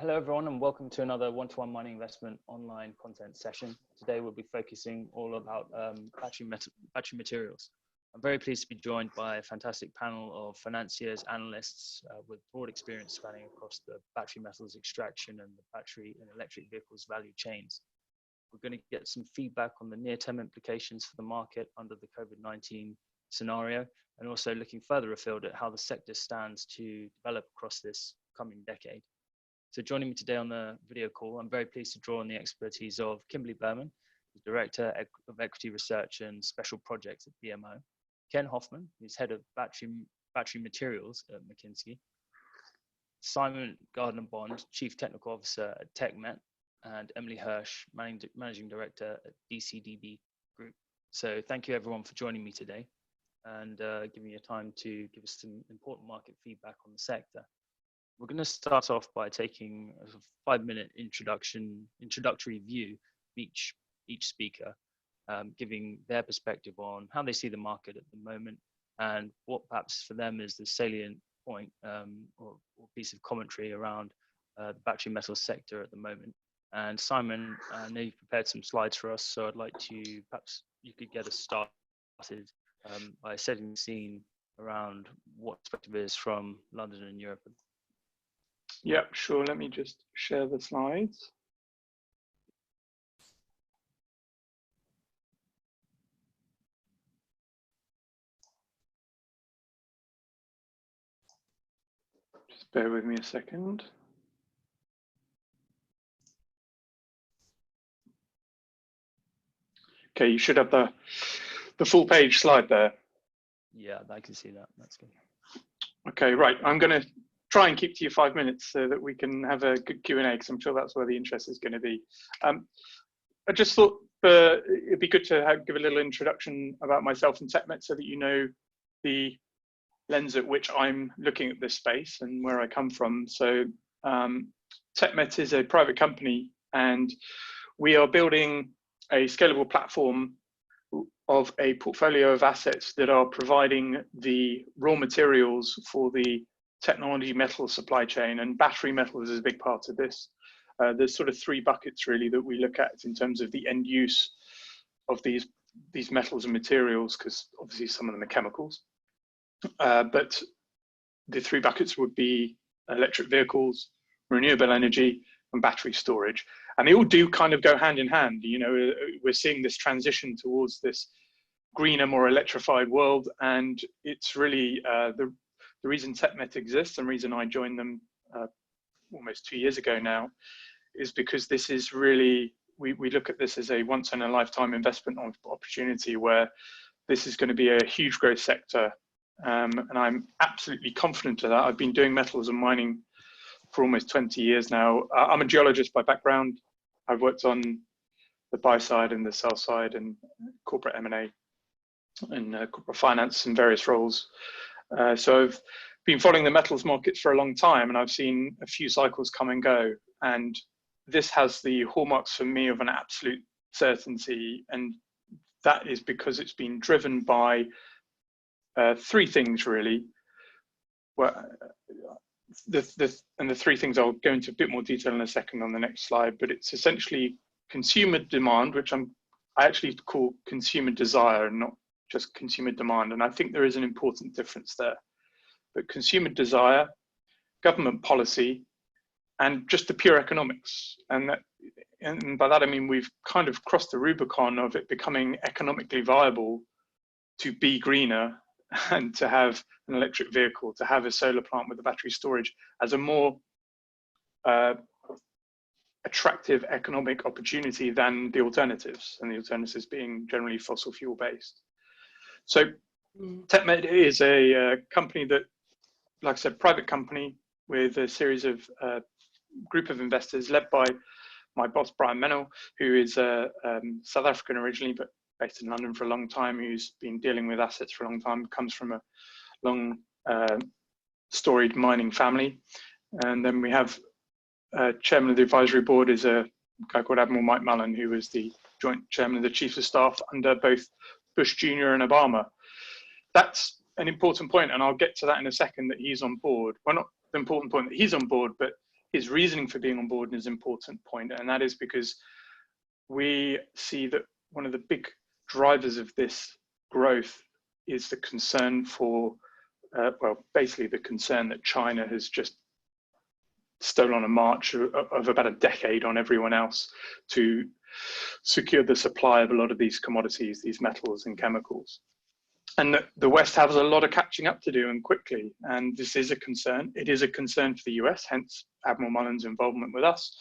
Hello everyone and welcome to another one-to-one mining investment online content session. Today we'll be focusing all about battery materials. I'm very pleased to be joined by a fantastic panel of financiers, analysts with broad experience spanning across the battery metals extraction and the battery and electric vehicles value chains. We're going to get some feedback on the near-term implications for the market under the COVID-19 scenario, and also looking further afield at how the sector stands to develop across this coming decade. So joining me today on the video call, I'm very pleased to draw on the expertise of Kimberly Berman, who's Director of Equity Research and Special Projects at BMO, Ken Hoffman, who's Head of Battery Materials at McKinsey, Simon Gardner-Bond, Chief Technical Officer at TechMet, and Emily Hersh, Managing Director at DCDB Group. So thank you everyone for joining me today and giving me your time to give us some important market feedback on the sector. We're going to start off by taking a 5-minute introductory view of each speaker, giving their perspective on how they see the market at the moment and what perhaps for them is the salient point or piece of commentary around the battery metal sector at the moment. And Simon, I know you've prepared some slides for us, so I'd like to, perhaps you could get us started by setting the scene around what perspective is from London and Europe. Yeah, sure. Let me just share the slides. Just bear with me a second. Okay, you should have the full page slide there. Yeah, I can see that. That's good. Okay, right. I'm going to try and keep to your 5 minutes so that we can have a good Q&A, because I'm sure that's where the interest is going to be. I just thought it'd be good to give a little introduction about myself and TechMet so that you know the lens at which I'm looking at this space and where I come from. So TechMet is a private company and we are building a scalable platform of a portfolio of assets that are providing the raw materials for the technology metal supply chain, and battery metals is a big part of this. There's sort of 3 buckets really that we look at in terms of the end use of these metals and materials, because obviously some of them are chemicals. But the 3 buckets would be electric vehicles, renewable energy, and battery storage. And they all do kind of go hand in hand. You know, we're seeing this transition towards this greener, more electrified world, and it's really the reason TechMet exists and the reason I joined them almost 2 years ago now is because this is really, we look at this as a once in a lifetime investment opportunity where this is going to be a huge growth sector. And I'm absolutely confident of that. I've been doing metals and mining for almost 20 years now. I'm a geologist by background. I've worked on the buy side and the sell side and corporate M&A and corporate finance in various roles. So I've been following the metals markets for a long time, and I've seen a few cycles come and go. And this has the hallmarks for me of an absolute certainty, and that is because it's been driven by 3 things really. Well, the 3 things I'll go into a bit more detail in a second on the next slide, but it's essentially consumer demand, which I actually call consumer desire and not just consumer demand. And I think there is an important difference there. But consumer desire, government policy, and just the pure economics. And by that I mean we've kind of crossed the Rubicon of it becoming economically viable to be greener and to have an electric vehicle, to have a solar plant with a battery storage as a more attractive economic opportunity than the alternatives, and the alternatives being generally fossil fuel based. So TechMet is a company that, like I said, private company with a series of group of investors led by my boss, Brian Mennell, who is South African originally, but based in London for a long time, who's been dealing with assets for a long time, comes from a long storied mining family. And then we have chairman of the advisory board is a guy called Admiral Mike Mullen, who was the joint chairman of the chiefs of staff under both Bush Jr. and Obama. That's an important point, and I'll get to that in a second, that he's on board. Well, not the important point that he's on board, but his reasoning for being on board is an important point, and that is because we see that one of the big drivers of this growth is the concern for, well, basically the concern that China has just stolen a march of about a decade on everyone else to secure the supply of a lot of these commodities, these metals and chemicals. And the West has a lot of catching up to do, and quickly. And this is a concern. It is a concern for the US, hence Admiral Mullen's involvement with us.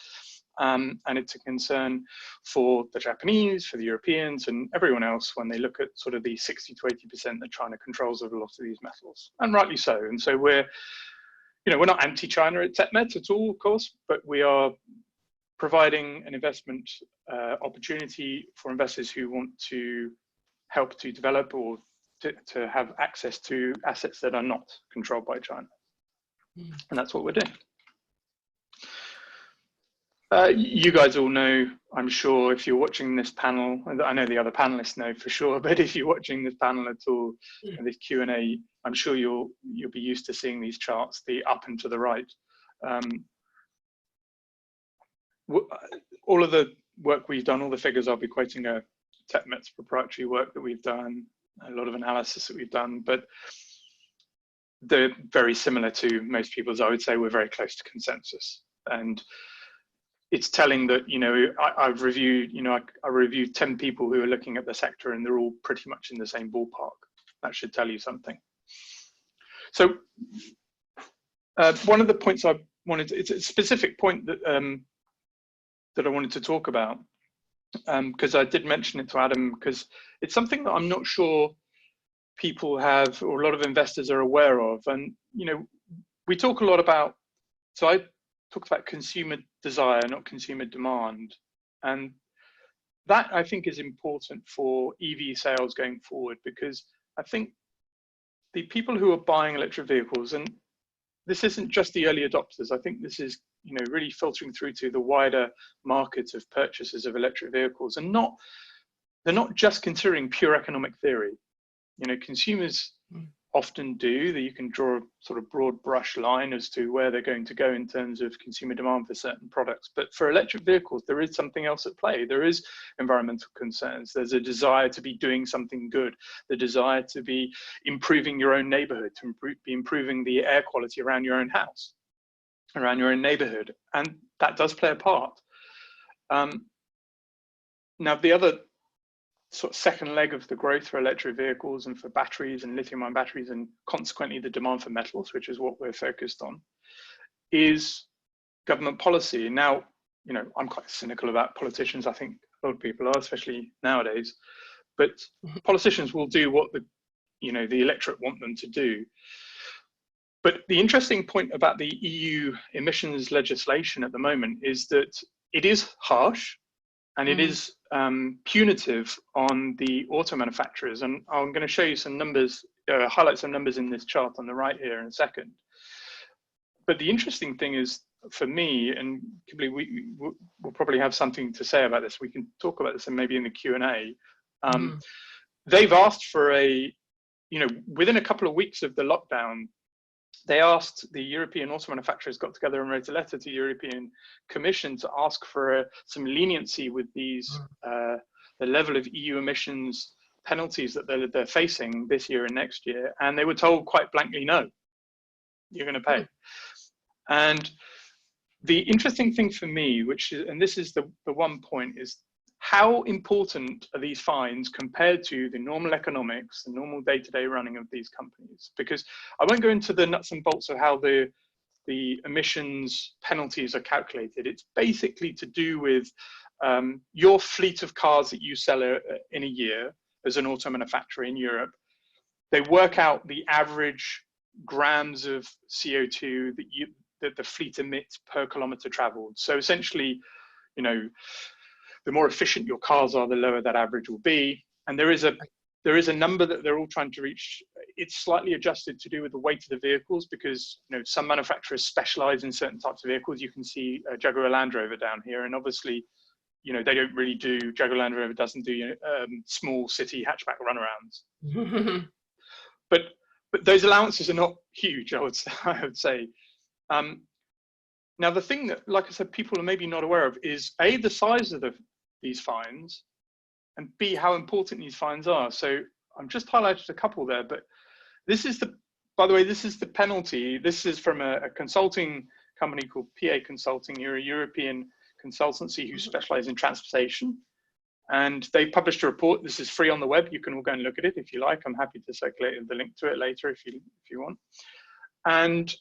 And it's a concern for the Japanese, for the Europeans, and everyone else when they look at sort of the 60 to 80% that China controls of a lot of these metals, and rightly so. And so we're not anti-China at TechMed at all, of course, but we are providing an investment opportunity for investors who want to help to develop or to have access to assets that are not controlled by China. And that's what we're doing. You guys all know, I'm sure, if you're watching this panel, I know the other panelists know for sure, but if you're watching this panel at all, and this Q&A, I'm sure you'll be used to seeing these charts, the up and to the right. All of the work we've done, all the figures I'll be quoting are TechMed's proprietary work that we've done, a lot of analysis that we've done, but they're very similar to most people's. I would say we're very close to consensus. And it's telling that, I've reviewed, I reviewed 10 people who are looking at the sector, and they're all pretty much in the same ballpark. That should tell you something. So one of the points I wanted, it's a specific point that, that I wanted to talk about, because I did mention it to Adam, because it's something that I'm not sure people have, or a lot of investors are aware of. And, we talk a lot about, so I talked about consumer desire, not consumer demand. And that, I think, is important for EV sales going forward, because I think the people who are buying electric vehicles, and this isn't just the early adopters, I think this is, really filtering through to the wider market of purchasers of electric vehicles, and they're not just considering pure economic theory. Consumers often do, that you can draw a sort of broad brush line as to where they're going to go in terms of consumer demand for certain products. But for electric vehicles, there is something else at play. There is environmental concerns. There's a desire to be doing something good, the desire to be improving your own neighborhood, to be improving the air quality around your own house, around your own neighborhood. And that does play a part. Now, the other sort of second leg of the growth for electric vehicles and for batteries and lithium-ion batteries, and consequently the demand for metals, which is what we're focused on, is government policy. Now, I'm quite cynical about politicians. I think a lot of people are, especially nowadays. But politicians will do what the electorate want them to do. But the interesting point about the EU emissions legislation at the moment is that it is harsh, and it is punitive on the auto manufacturers. And I'm going to show you some numbers, highlight some numbers in this chart on the right here in a second. But the interesting thing is, for me, and we'll probably have something to say about this. We can talk about this and maybe in the Q&A. They've asked for within a couple of weeks of the lockdown, they asked, the European auto manufacturers got together and wrote a letter to the European Commission to ask for some leniency with these, the level of EU emissions penalties that they're facing this year and next year. And they were told quite blankly, no, you're going to pay. And the interesting thing for me, and this is the one point, is how important are these fines compared to the normal economics, the normal day-to-day running of these companies? Because I won't go into the nuts and bolts of how the emissions penalties are calculated. It's basically to do with your fleet of cars that you sell in a year as an auto manufacturer in Europe. They work out the average grams of CO2 that the fleet emits per kilometer traveled. So essentially, the more efficient your cars are, the lower that average will be. And there is a number that they're all trying to reach. It's slightly adjusted to do with the weight of the vehicles, because some manufacturers specialize in certain types of vehicles. You can see Jaguar Land Rover down here, and obviously, they don't really do, Jaguar Land Rover doesn't do small city hatchback runarounds. But those allowances are not huge, I would say. Now, the thing that, like I said, people are maybe not aware of is A, the size of these fines, and B, how important these fines are. So I'm just highlighted a couple there, but this is by the way, this is the penalty. This is from a consulting company called PA Consulting. You're a European consultancy who specialize in transportation. And they published a report. This is free on the web. You can all go and look at it if you like. I'm happy to circulate the link to it later if you want. And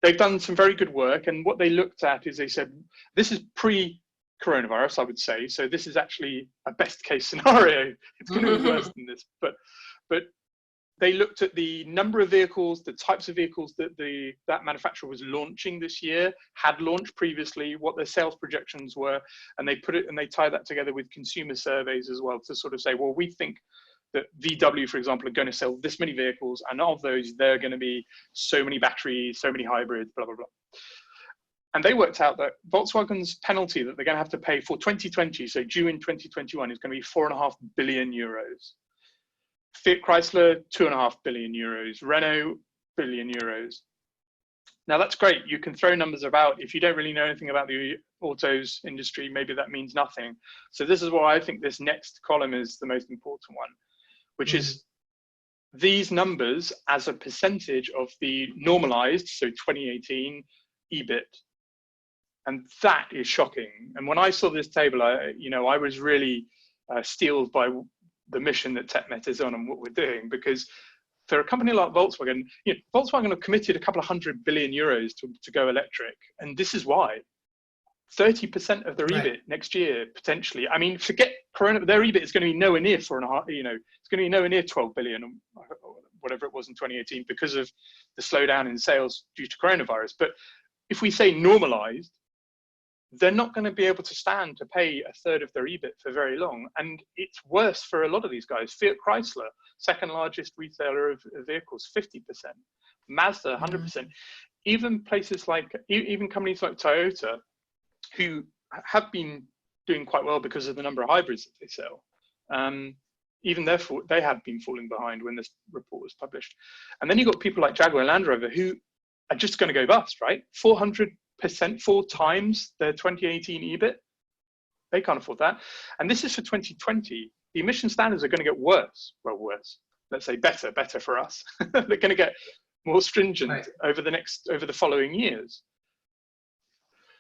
they've done some very good work. And what they looked at is they said, this is pre-coronavirus, I would say. So this is actually a best case scenario. It's going to be worse than this. But they looked at the number of vehicles, the types of vehicles that that manufacturer was launching this year, had launched previously, what their sales projections were, and they tie that together with consumer surveys as well to sort of say, well, we think that VW, for example, are going to sell this many vehicles, and of those, there are going to be so many batteries, so many hybrids, blah, blah, blah. And they worked out that Volkswagen's penalty that they're going to have to pay for 2020, so due in 2021, is going to be 4.5 billion euros. Fiat Chrysler, 2.5 billion euros. Renault, billion euros. Now that's great. You can throw numbers about. If you don't really know anything about the autos industry, maybe that means nothing. So this is why I think this next column is the most important one, which is these numbers as a percentage of the normalized, so 2018 EBIT. And that is shocking. And when I saw this table, I was really steeled by the mission that TechMet is on and what we're doing, because for a company like Volkswagen, Volkswagen have committed a couple of 100 billion euros to go electric. And this is why 30% of their EBIT next year, potentially. I mean, forget Corona, their EBIT is going to be nowhere near 4.5, it's going to be nowhere near 12 billion or whatever it was in 2018 because of the slowdown in sales due to coronavirus. But if we say normalized, they're not going to be able to stand to pay a third of their EBIT for very long. And it's worse for a lot of these guys. Fiat Chrysler, second largest retailer of vehicles, 50%. Mazda, 100%. Even places like, even companies like Toyota, who have been doing quite well because of the number of hybrids that they sell. Even therefore, they have been falling behind when this report was published. And then you've got people like Jaguar and Land Rover who are just going to go bust, right? 400%, 4 times their 2018 EBIT. They can't afford that. And this is for 2020. The emission standards are going to get worse. Well, worse. Let's say better for us. They're going to get more stringent over the following years.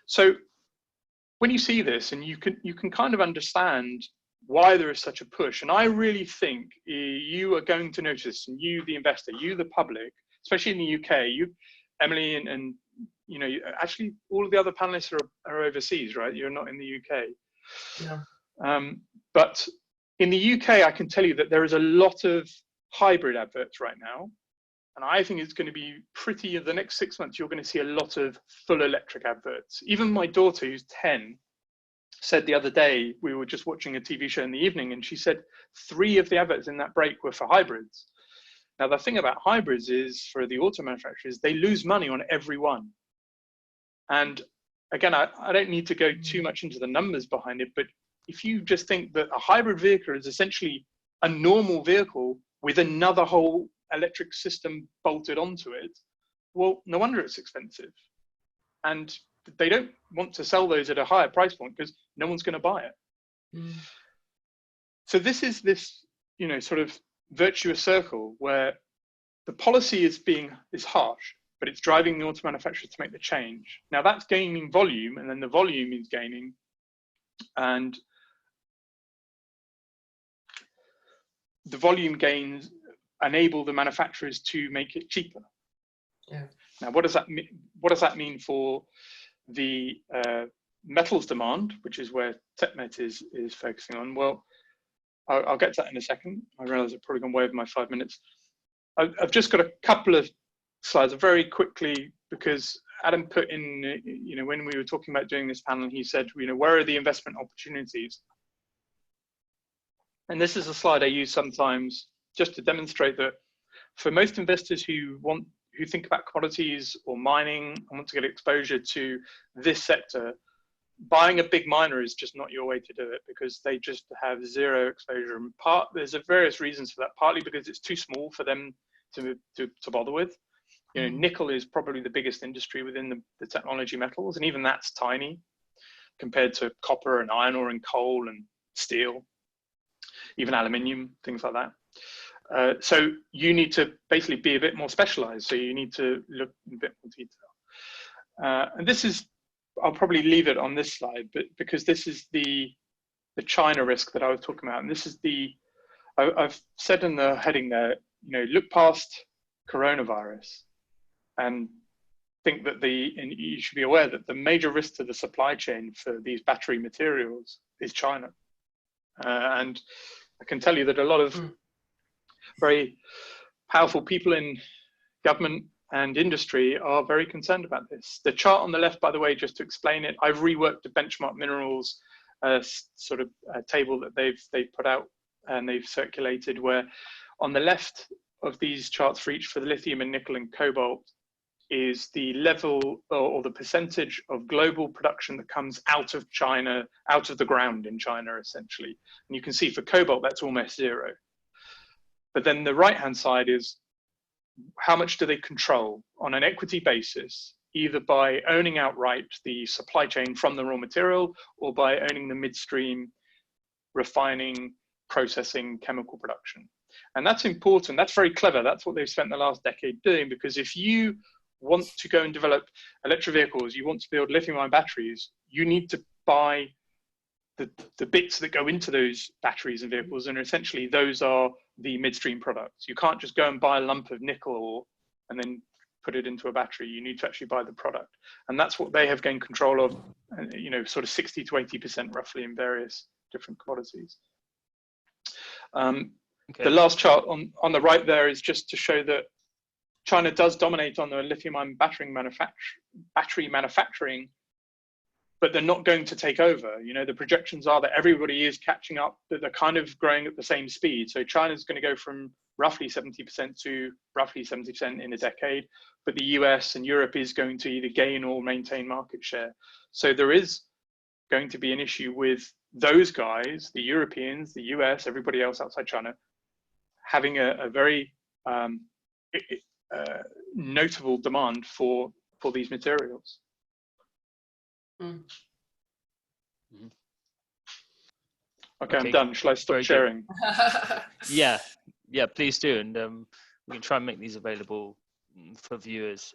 So when you see this, and you can kind of understand why there is such a push. And I really think you are going to notice, and you, the investor, you, the public, especially in the UK, you, Emily, and actually all of the other panelists are overseas, right? You're not in the UK. Yeah. But in the UK, I can tell you that there is a lot of hybrid adverts right now. And I think it's going to be pretty, the next 6 months, you're going to see a lot of full electric adverts. Even my daughter, who's 10, said the other day, we were just watching a TV show in the evening, and she said 3 of the adverts in that break were for hybrids. Now, the thing about hybrids is, for the auto manufacturers, they lose money on every one. And again, I don't need to go too much into the numbers behind it, but if you just think that a hybrid vehicle is essentially a normal vehicle with another whole electric system bolted onto it, well, no wonder it's expensive. And they don't want to sell those at a higher price point because no one's going to buy it. So this is this, sort of virtuous circle where the policy is harsh, but it's driving the auto manufacturers to make the change. Now that's gaining volume, and then the volume is gaining, and the volume gains enable the manufacturers to make it cheaper. Yeah. Now, what does that mean? What does that mean for the metals demand, which is where TechMet is focusing on? Well, I'll get to that in a second. I realize I've probably gone way over my 5 minutes. I've just got a couple of slides very quickly, because Adam put in, when we were talking about doing this panel, he said, where are the investment opportunities? And this is a slide I use sometimes just to demonstrate that for most investors who think about commodities or mining and want to get exposure to this sector, buying a big miner is just not your way to do it, because they just have zero exposure. And there's various reasons for that, partly because it's too small for them to bother with. nickel is probably the biggest industry within the technology metals, and even that's tiny compared to copper and iron ore and coal and steel, even aluminium, things like that. So you need to basically be a bit more specialized. So you need to look in a bit more detail. And this is, I'll probably leave it on this slide, but because this is the China risk that I was talking about. And this is I've said in the heading there, look past coronavirus and think that and you should be aware that the major risk to the supply chain for these battery materials is China. And I can tell you that a lot of very powerful people in government and industry are very concerned about this. The chart on the left, by the way, just to explain it, I've reworked the benchmark minerals sort of table that they've put out and they've circulated, where on the left of these charts for each, for the lithium and nickel and cobalt, is the level or the percentage of global production that comes out of China, out of the ground in China, essentially. And you can see for cobalt, that's almost zero. But then the right-hand side is how much do they control on an equity basis, either by owning outright the supply chain from the raw material or by owning the midstream refining, processing, chemical production. And that's important. That's very clever. That's what they've spent the last decade doing, because if you want to go and develop electric vehicles, you want to build lithium-ion batteries, you need to buy the bits that go into those batteries and vehicles, and essentially those are the midstream products. You can't just go and buy a lump of nickel and then put it into a battery. You need to actually buy the product, and that's what they have gained control of. Sort of 60 to 80% roughly in various different commodities. Okay. The last chart on the right there is just to show that China does dominate on the lithium-ion battery manufacturing, but they're not going to take over. The projections are that everybody is catching up, that they're kind of growing at the same speed. So China's going to go from roughly 70% to roughly 70% in a decade, but the US and Europe is going to either gain or maintain market share. So there is going to be an issue with those guys, the Europeans, the US, everybody else outside China, having a very notable demand for these materials. Mm. Okay, I'm done. Shall I stop sharing? Yeah, please do. And we can try and make these available for viewers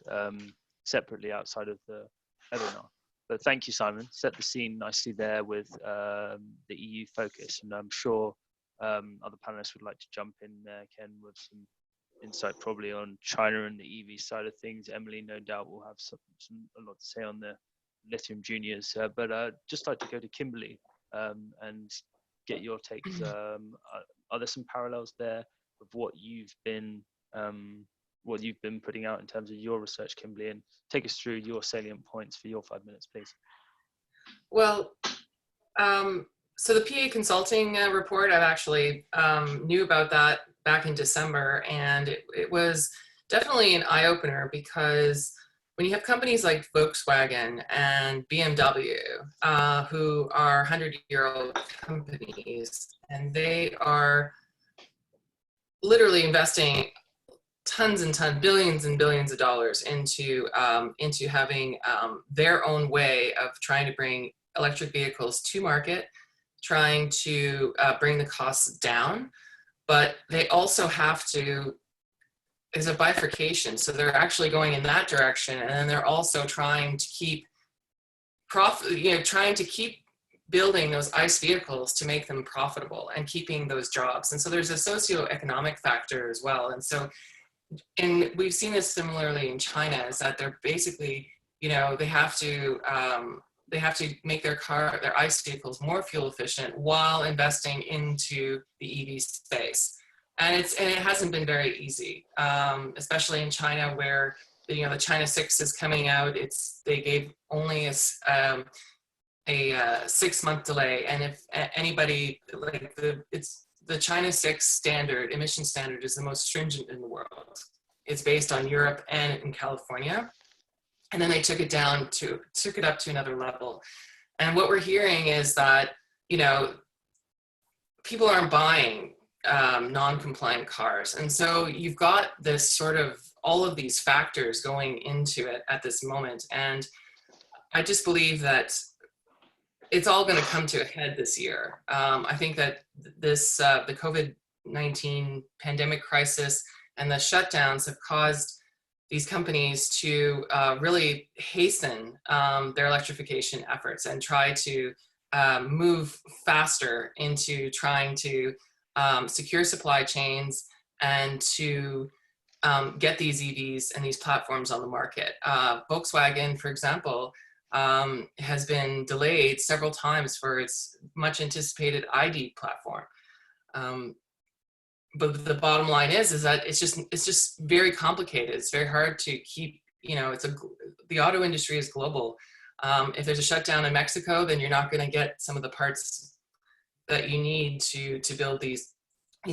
separately outside of the webinar. But thank you, Simon. Set the scene nicely there with the EU focus. And I'm sure other panelists would like to jump in there, Ken, with some insight probably on China and the EV side of things. Emily, no doubt, will have a lot to say on the lithium juniors. But just like to go to Kimberly and get your takes. Are there some parallels there with what you've been putting out in terms of your research, Kimberly, and take us through your salient points for your 5 minutes, please. Well, so the PA Consulting report, I've actually knew about that back in December, and it was definitely an eye-opener, because when you have companies like Volkswagen and BMW, who are 100-year-old companies, and they are literally investing tons and tons, billions and billions of dollars into having their own way of trying to bring electric vehicles to market, trying to bring the costs down, but they also have to, is a bifurcation. So they're actually going in that direction, and then they're also trying to keep trying to keep building those ICE vehicles to make them profitable and keeping those jobs. And so there's a socioeconomic factor as well. And so, and we've seen this similarly in China, is that they're basically, they have to make their ICE vehicles more fuel efficient while investing into the EV space. And it hasn't been very easy, especially in China, where the China 6 is coming out. They gave only a 6-month delay, and if anybody the China 6 standard, emission standard, is the most stringent in the world. It's based on Europe and in California. And then they took it up to another level. And what we're hearing is that, people aren't buying non-compliant cars. And so you've got this sort of all of these factors going into it at this moment. And I just believe that it's all going to come to a head this year. I think that the COVID-19 pandemic crisis and the shutdowns have caused these companies to really hasten their electrification efforts and try to move faster into trying to secure supply chains and to get these EVs and these platforms on the market. Volkswagen, for example, has been delayed several times for its much anticipated ID platform. But the bottom line is that it's just very complicated. It's very hard to keep, the auto industry is global. If there's a shutdown in Mexico, then you're not going to get some of the parts that you need to build these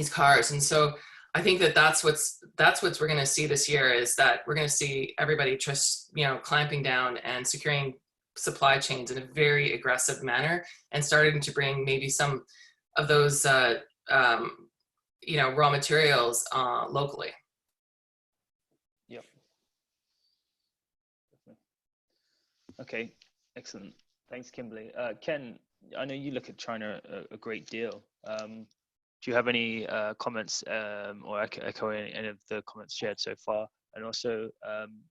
cars. And so I think that's what we're going to see this year, is that we're going to see everybody just, clamping down and securing supply chains in a very aggressive manner and starting to bring maybe some of those, raw materials locally. Yep. Okay, excellent. Thanks, Kimberly. Ken, I know you look at China a great deal. Do you have any comments or echo any of the comments shared so far? And also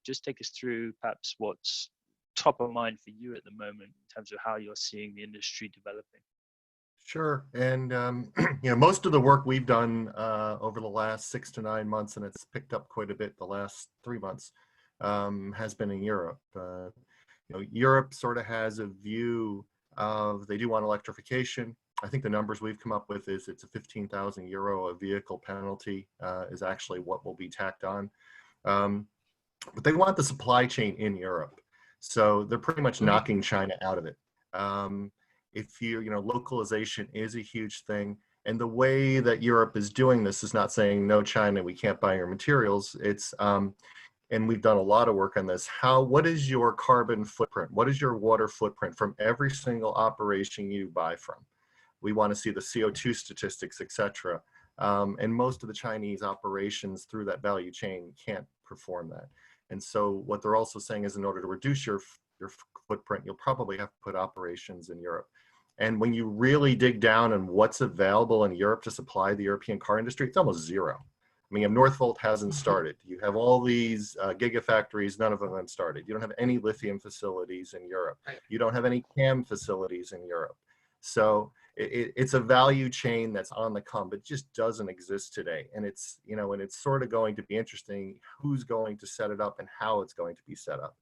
just take us through perhaps what's top of mind for you at the moment in terms of how you're seeing the industry developing. Sure. And, most of the work we've done over the last 6 to 9 months, and it's picked up quite a bit the last 3 months, has been in Europe. Europe sort of has a view of, they do want electrification. I think the numbers we've come up with is it's a 15,000 euro a vehicle penalty is actually what will be tacked on. But they want the supply chain in Europe. So they're pretty much knocking China out of it. If localization is a huge thing. And the way that Europe is doing this is not saying, no, China, we can't buy your materials. It's, and we've done a lot of work on this. What is your carbon footprint? What is your water footprint from every single operation you buy from? We want to see the CO2 statistics, et cetera. And most of the Chinese operations through that value chain can't perform that. And so what they're also saying is, in order to reduce your footprint, you'll probably have to put operations in Europe. And when you really dig down on what's available in Europe to supply the European car industry, it's almost zero. I mean, Northvolt hasn't started. You have all these gigafactories, none of them have started. You don't have any lithium facilities in Europe. You don't have any CAM facilities in Europe. So it's a value chain that's on the come, but just doesn't exist today. And it's, and it's sort of going to be interesting who's going to set it up and how it's going to be set up.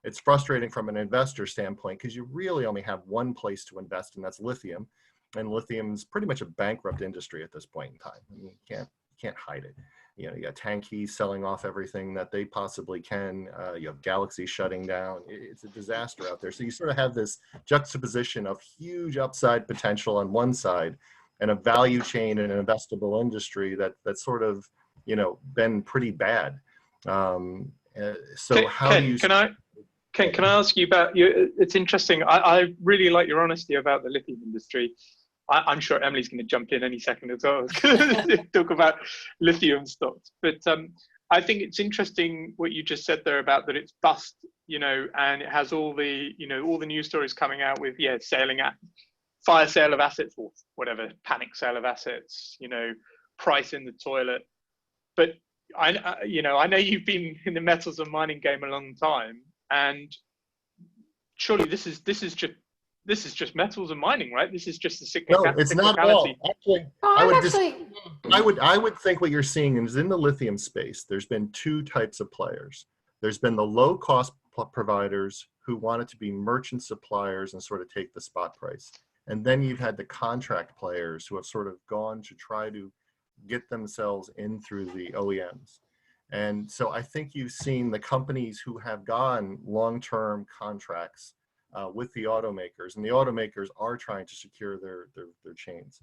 It's frustrating from an investor standpoint because you really only have one place to invest, and that's lithium. And lithium's pretty much a bankrupt industry at this point in time. I mean, you can't hide it. You got Tanky selling off everything that they possibly can. You have Galaxy shutting down. It's a disaster out there. So you sort of have this juxtaposition of huge upside potential on one side and a value chain and an investable industry that's sort of, been pretty bad. So how do you... Can I ask you about you? It's interesting. I really like your honesty about the lithium industry. I'm sure Emily's going to jump in any second as well to talk about lithium stocks. But I think it's interesting what you just said there about that it's bust, and it has all the, all the news stories coming out with, fire sale of assets or whatever, panic sale of assets, price in the toilet. But I know you've been in the metals and mining game a long time, and surely this is just metals and mining, right? This is just a cyclicality. No, it's not at all. Actually, I would think what you're seeing is in the lithium space, there's been 2 types of players. There's been the low cost providers who wanted to be merchant suppliers and sort of take the spot price. And then you've had the contract players who have sort of gone to try to get themselves in through the OEMs. And so I think you've seen the companies who have gone long-term contracts with the automakers, and the automakers are trying to secure their chains.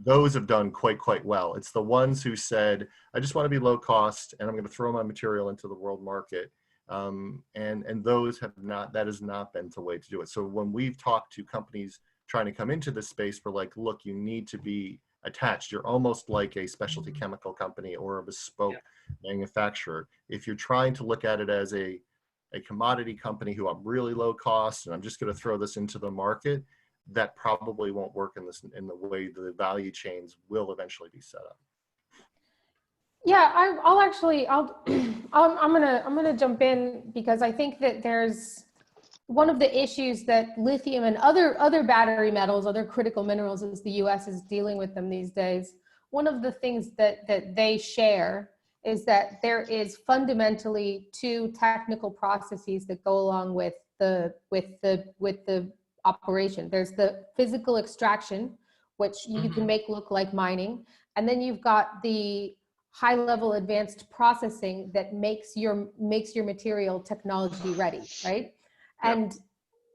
Those have done quite well. It's the ones who said, I just want to be low cost and I'm going to throw my material into the world market. And those have not, that has not been the way to do it. So when we've talked to companies trying to come into this space, we're like, look, you need to be attached. You're almost like a specialty chemical company or a bespoke manufacturer. If you're trying to look at it as a commodity company who I'm really low cost and I'm just going to throw this into the market, that probably won't work in the way the value chains will eventually be set up. Yeah, I'm gonna jump in, because I think that there's one of the issues that lithium and other battery metals, other critical minerals, as the U.S. is dealing with them these days. One of the things that they share is that there is fundamentally two technical processes that go along with the operation. There's the physical extraction, which you can make look like mining, and then you've got the high level advanced processing that makes your material technology ready, right? And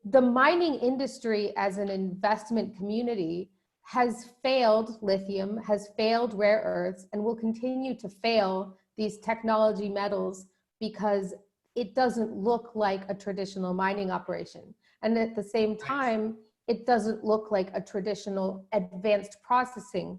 the mining industry as an investment community has failed lithium, has failed rare earths, and will continue to fail these technology metals because it doesn't look like a traditional mining operation. And at the same time, it doesn't look like a traditional advanced processing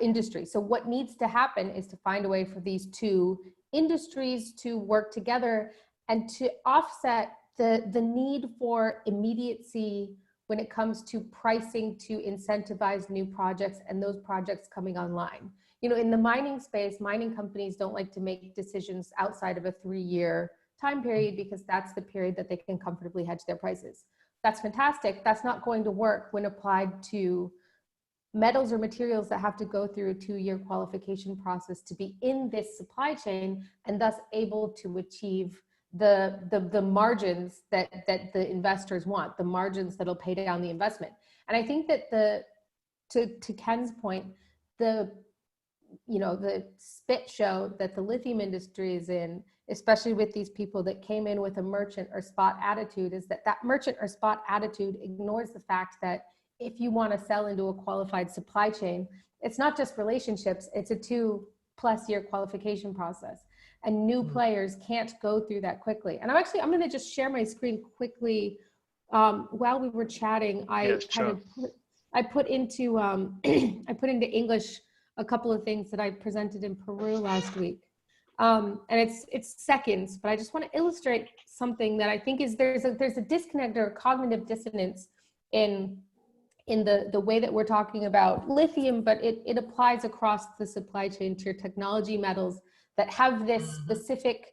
industry. So what needs to happen is to find a way for these two industries to work together and to offset the need for immediacy when it comes to pricing to incentivize new projects and those projects coming online. You know, in the mining space, mining companies don't like to make decisions outside of a 3-year time period because that's the period that they can comfortably hedge their prices. That's fantastic. That's not going to work when applied to metals or materials that have to go through a 2-year qualification process to be in this supply chain and thus able to achieve the margins that the investors want, the margins that'll pay down the investment. And I think that to Ken's point, the spit show that the lithium industry is in, especially with these people that came in with a merchant or spot attitude, is that merchant or spot attitude ignores the fact that if you want to sell into a qualified supply chain, it's not just relationships, it's a 2+ year qualification process. And new players can't go through that quickly. And I'm going to just share my screen quickly. While we were chatting, I put into English a couple of things that I presented in Peru last week. And it's seconds, but I just want to illustrate something that I think is there's a disconnect or cognitive dissonance in the way that we're talking about lithium, but it applies across the supply chain to your technology metals that have this specific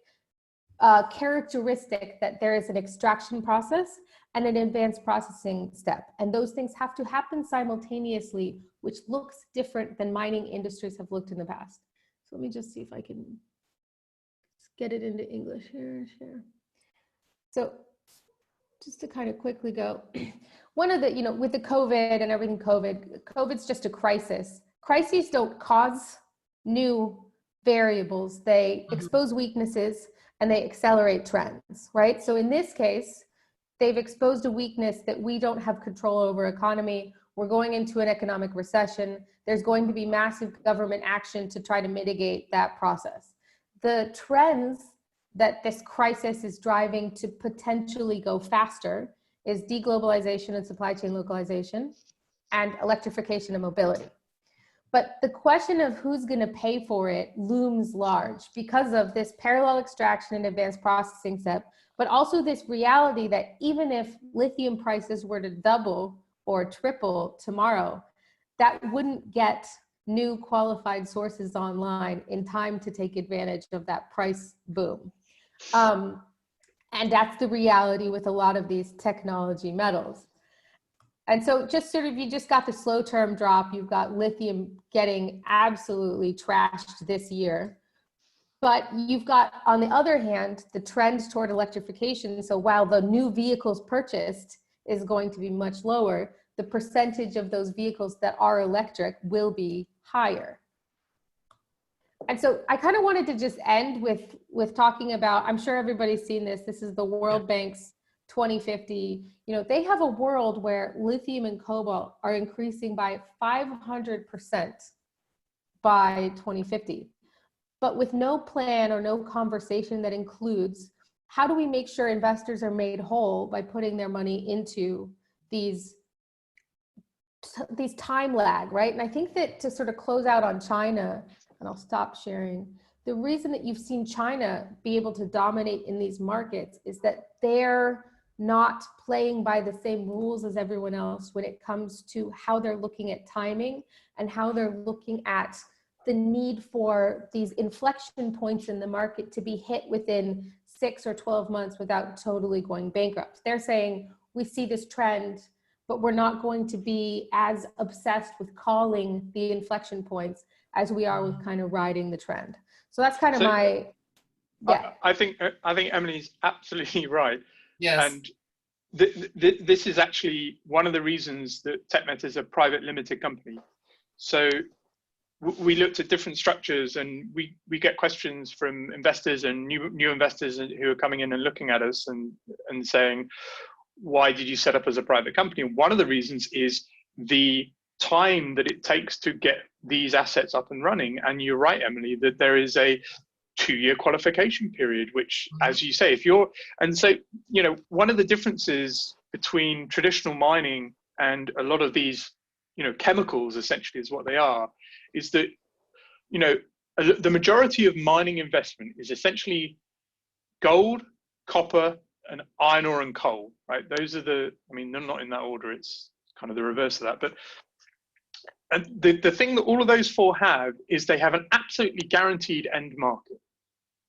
characteristic that there is an extraction process and an advanced processing step. And those things have to happen simultaneously, which looks different than mining industries have looked in the past. So let me just see if I can get it into English here. Share. So just to kind of quickly go, one of the, with the COVID and everything, COVID's just a crisis. Crises don't cause new variables. They expose weaknesses and they accelerate trends, right? So in this case, they've exposed a weakness that we don't have control over economy. We're going into an economic recession. There's going to be massive government action to try to mitigate that process. The trends that this crisis is driving to potentially go faster is deglobalization and supply chain localization and electrification and mobility. But the question of who's going to pay for it looms large because of this parallel extraction and advanced processing step, but also this reality that even if lithium prices were to double or triple tomorrow, that wouldn't get new qualified sources online in time to take advantage of that price boom. And that's the reality with a lot of these technology metals. And so just sort of, you just got the slow term drop. You've got lithium getting absolutely trashed this year. But you've got, on the other hand, the trend toward electrification. So while the new vehicles purchased is going to be much lower, the percentage of those vehicles that are electric will be higher. And so I kind of wanted to just end with talking about, I'm sure everybody's seen this. This is the World Bank's 2050. They have a world where lithium and cobalt are increasing by 500% by 2050, but with no plan or no conversation that includes how do we make sure investors are made whole by putting their money into these these time lag, right? And I think that to sort of close out on China, and I'll stop sharing, the reason that you've seen China be able to dominate in these markets is that they're not playing by the same rules as everyone else when it comes to how they're looking at timing and how they're looking at the need for these inflection points in the market to be hit within 6 or 12 months without totally going bankrupt. They're saying, we see this trend, but we're not going to be as obsessed with calling the inflection points as we are with kind of riding the trend. So that's kind of my, yeah. I think Emily's absolutely right. Yes. And this is actually one of the reasons that TechMet is a private limited company. So we looked at different structures, and we get questions from investors and new investors who are coming in and looking at us and saying, why did you set up as a private company? And one of the reasons is the time that it takes to get these assets up and running. And you're right, Emily, that there is a 2-year qualification period, which, as you say, one of the differences between traditional mining and a lot of these, chemicals essentially is what they are, is that, the majority of mining investment is essentially gold, copper, and iron ore and coal, right? Those are they're not in that order, it's kind of the reverse of that. But and the thing that all of those four have is they have an absolutely guaranteed end market.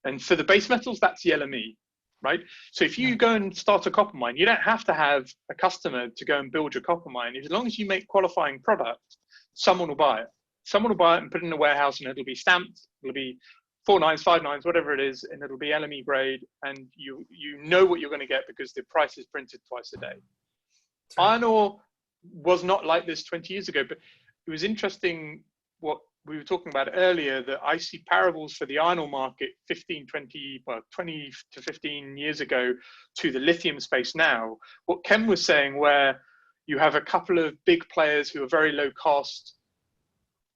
And for the base metals, that's the LME, right? So if you go and start a copper mine, you don't have to have a customer to go and build your copper mine. As long as you make qualifying product, someone will buy it. Someone will buy it and put it in a warehouse, and it'll be stamped. It'll be 4 nines, 5 nines, whatever it is, and it'll be LME grade, and you know what you're going to get because the price is printed twice a day. Right. Iron ore was not like this 20 years ago, but it was interesting what we were talking about earlier, that I see parables for the iron ore market 20 to 15 years ago to the lithium space now. What Ken was saying, where you have a couple of big players who are very low cost,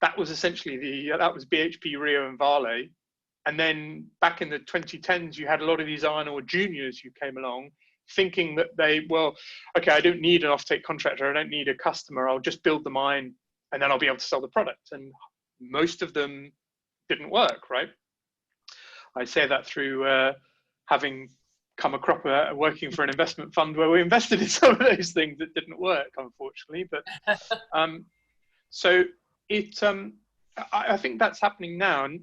that was essentially that was BHP, Rio and Vale. And then back in the 2010s, you had a lot of these iron ore juniors who came along thinking that okay, I don't need an offtake contractor, I don't need a customer, I'll just build the mine and then I'll be able to sell the product. And most of them didn't work, right? I say that through having come a cropper working for an investment fund where we invested in some of those things that didn't work, unfortunately. But so I think that's happening now, and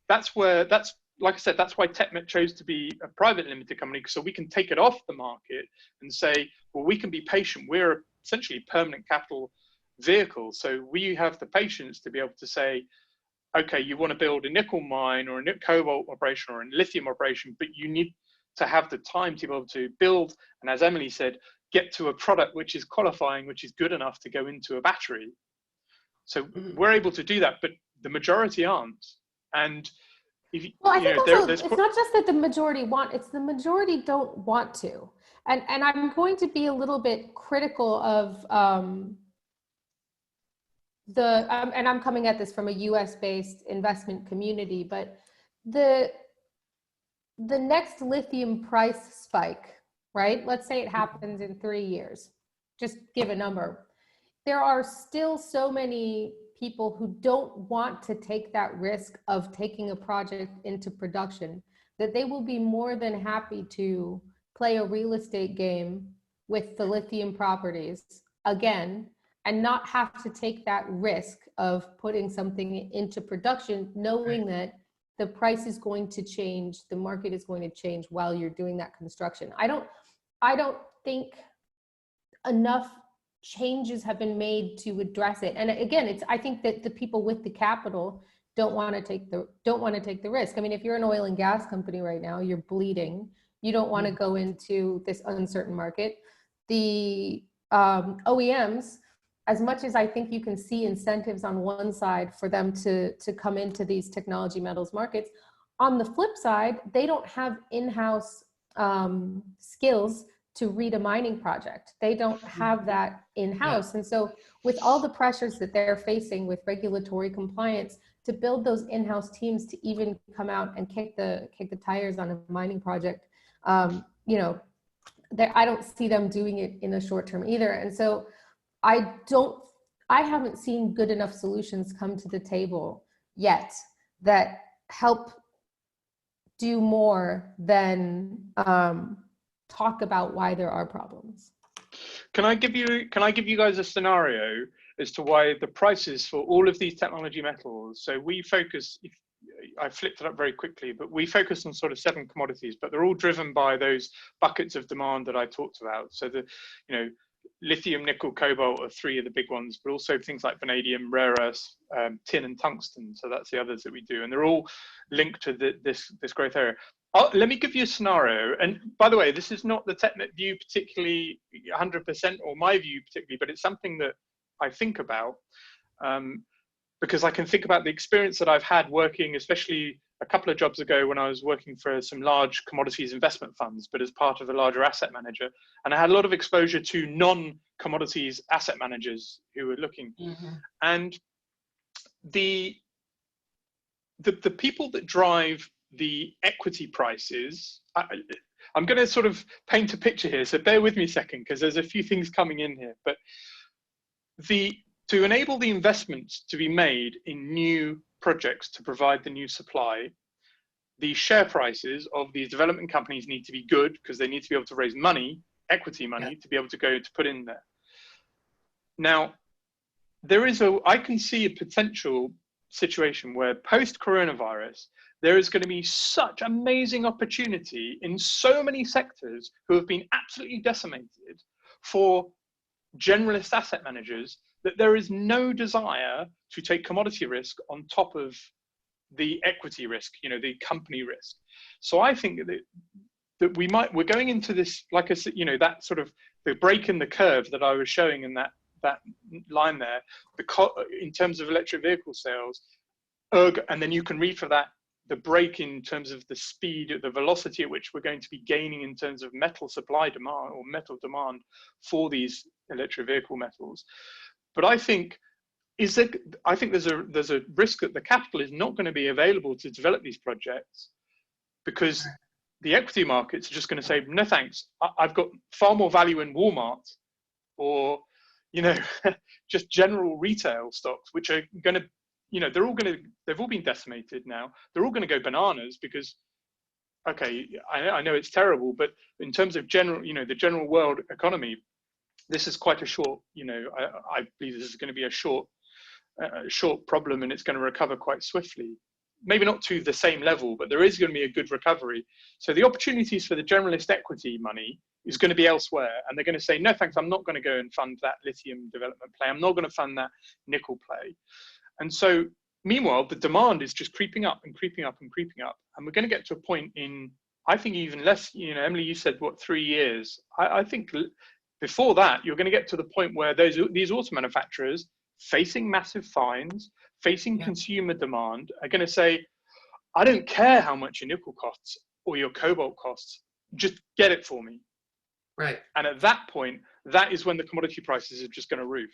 like I said, that's why TechMet chose to be a private limited company, so we can take it off the market and say, well, we can be patient. We're essentially a permanent capital vehicle, so we have the patience to be able to say, okay, you want to build a nickel mine or a cobalt operation or a lithium operation, but you need to have the time to be able to build, and as Emily said, get to a product which is qualifying, which is good enough to go into a battery. So we're able to do that, but the majority aren't. And I think also it's not just that the majority want, it's the majority don't want to. And I'm going to be a little bit critical of and I'm coming at this from a US-based investment community, but the next lithium price spike, right? Let's say it happens in 3 years, just give a number. There are still so many people who don't want to take that risk of taking a project into production that they will be more than happy to play a real estate game with the lithium properties again, and not have to take that risk of putting something into production, knowing that the price is going to change, the market is going to change while you're doing that construction. I don't think enough changes have been made to address it. And again, I think that the people with the capital don't want to take the risk. I mean, if you're an oil and gas company right now, you're bleeding. You don't want to go into this uncertain market. The OEMs, as much as I think you can see incentives on one side for them to come into these technology metals markets, on the flip side, they don't have in-house skills to read a mining project. They don't have that in-house. And so with all the pressures that they're facing with regulatory compliance, to build those in-house teams to even come out and kick the tires on a mining project, I don't see them doing it in the short term either. And so I I haven't seen good enough solutions come to the table yet that help do more than talk about why there are problems. Can I give you guys a scenario as to why the prices for all of these technology metals? So we focus, I flipped it up very quickly, but we focus on sort of 7 commodities, but they're all driven by those buckets of demand that I talked about. So lithium, nickel, cobalt are 3 of the big ones, but also things like vanadium, rare earths, tin and tungsten. So that's the others that we do. And they're all linked to this growth area. Let me give you a scenario. And by the way, this is not the technical view particularly 100% or my view particularly, but it's something that I think about because I can think about the experience that I've had working, especially a couple of jobs ago when I was working for some large commodities investment funds, but as part of a larger asset manager. And I had a lot of exposure to non-commodities asset managers who were looking. Mm-hmm. And the people that drive the equity prices, I'm going to sort of paint a picture here, so bear with me a second because there's a few things coming in here. But to enable the investments to be made in new projects to provide the new supply, the share prices of these development companies need to be good because they need to be able to raise money, equity money, to be able to go to put in there. Now, I can see a potential situation where post-coronavirus, there is going to be such amazing opportunity in so many sectors who have been absolutely decimated for generalist asset managers that there is no desire to take commodity risk on top of the equity risk, the company risk. So I think that we're going into this, like I said, that sort of the break in the curve that I was showing in that line there, in terms of electric vehicle sales, and then you can read for that the break in terms of the speed, the velocity at which we're going to be gaining in terms of metal supply demand or metal demand for these electric vehicle metals. But I think there's a risk that the capital is not going to be available to develop these projects because the equity markets are just going to say, no thanks, I've got far more value in Walmart or just general retail stocks, which are going to, they've all been decimated now. They're all going to go bananas because, okay, I know it's terrible, but in terms of general, the general world economy, this is quite a short, I believe this is going to be a short problem and it's going to recover quite swiftly. Maybe not to the same level, but there is going to be a good recovery. So the opportunities for the generalist equity money is going to be elsewhere. And they're going to say, no, thanks, I'm not going to go and fund that lithium development play. I'm not going to fund that nickel play. And so meanwhile, the demand is just creeping up and creeping up and creeping up. And we're going to get to a point in, I think even less, Emily, you said, 3 years? I think before that, you're going to get to the point where these auto manufacturers facing massive fines, facing consumer demand, are going to say, I don't care how much your nickel costs or your cobalt costs, just get it for me. Right. And at that point, that is when the commodity prices are just going to roof.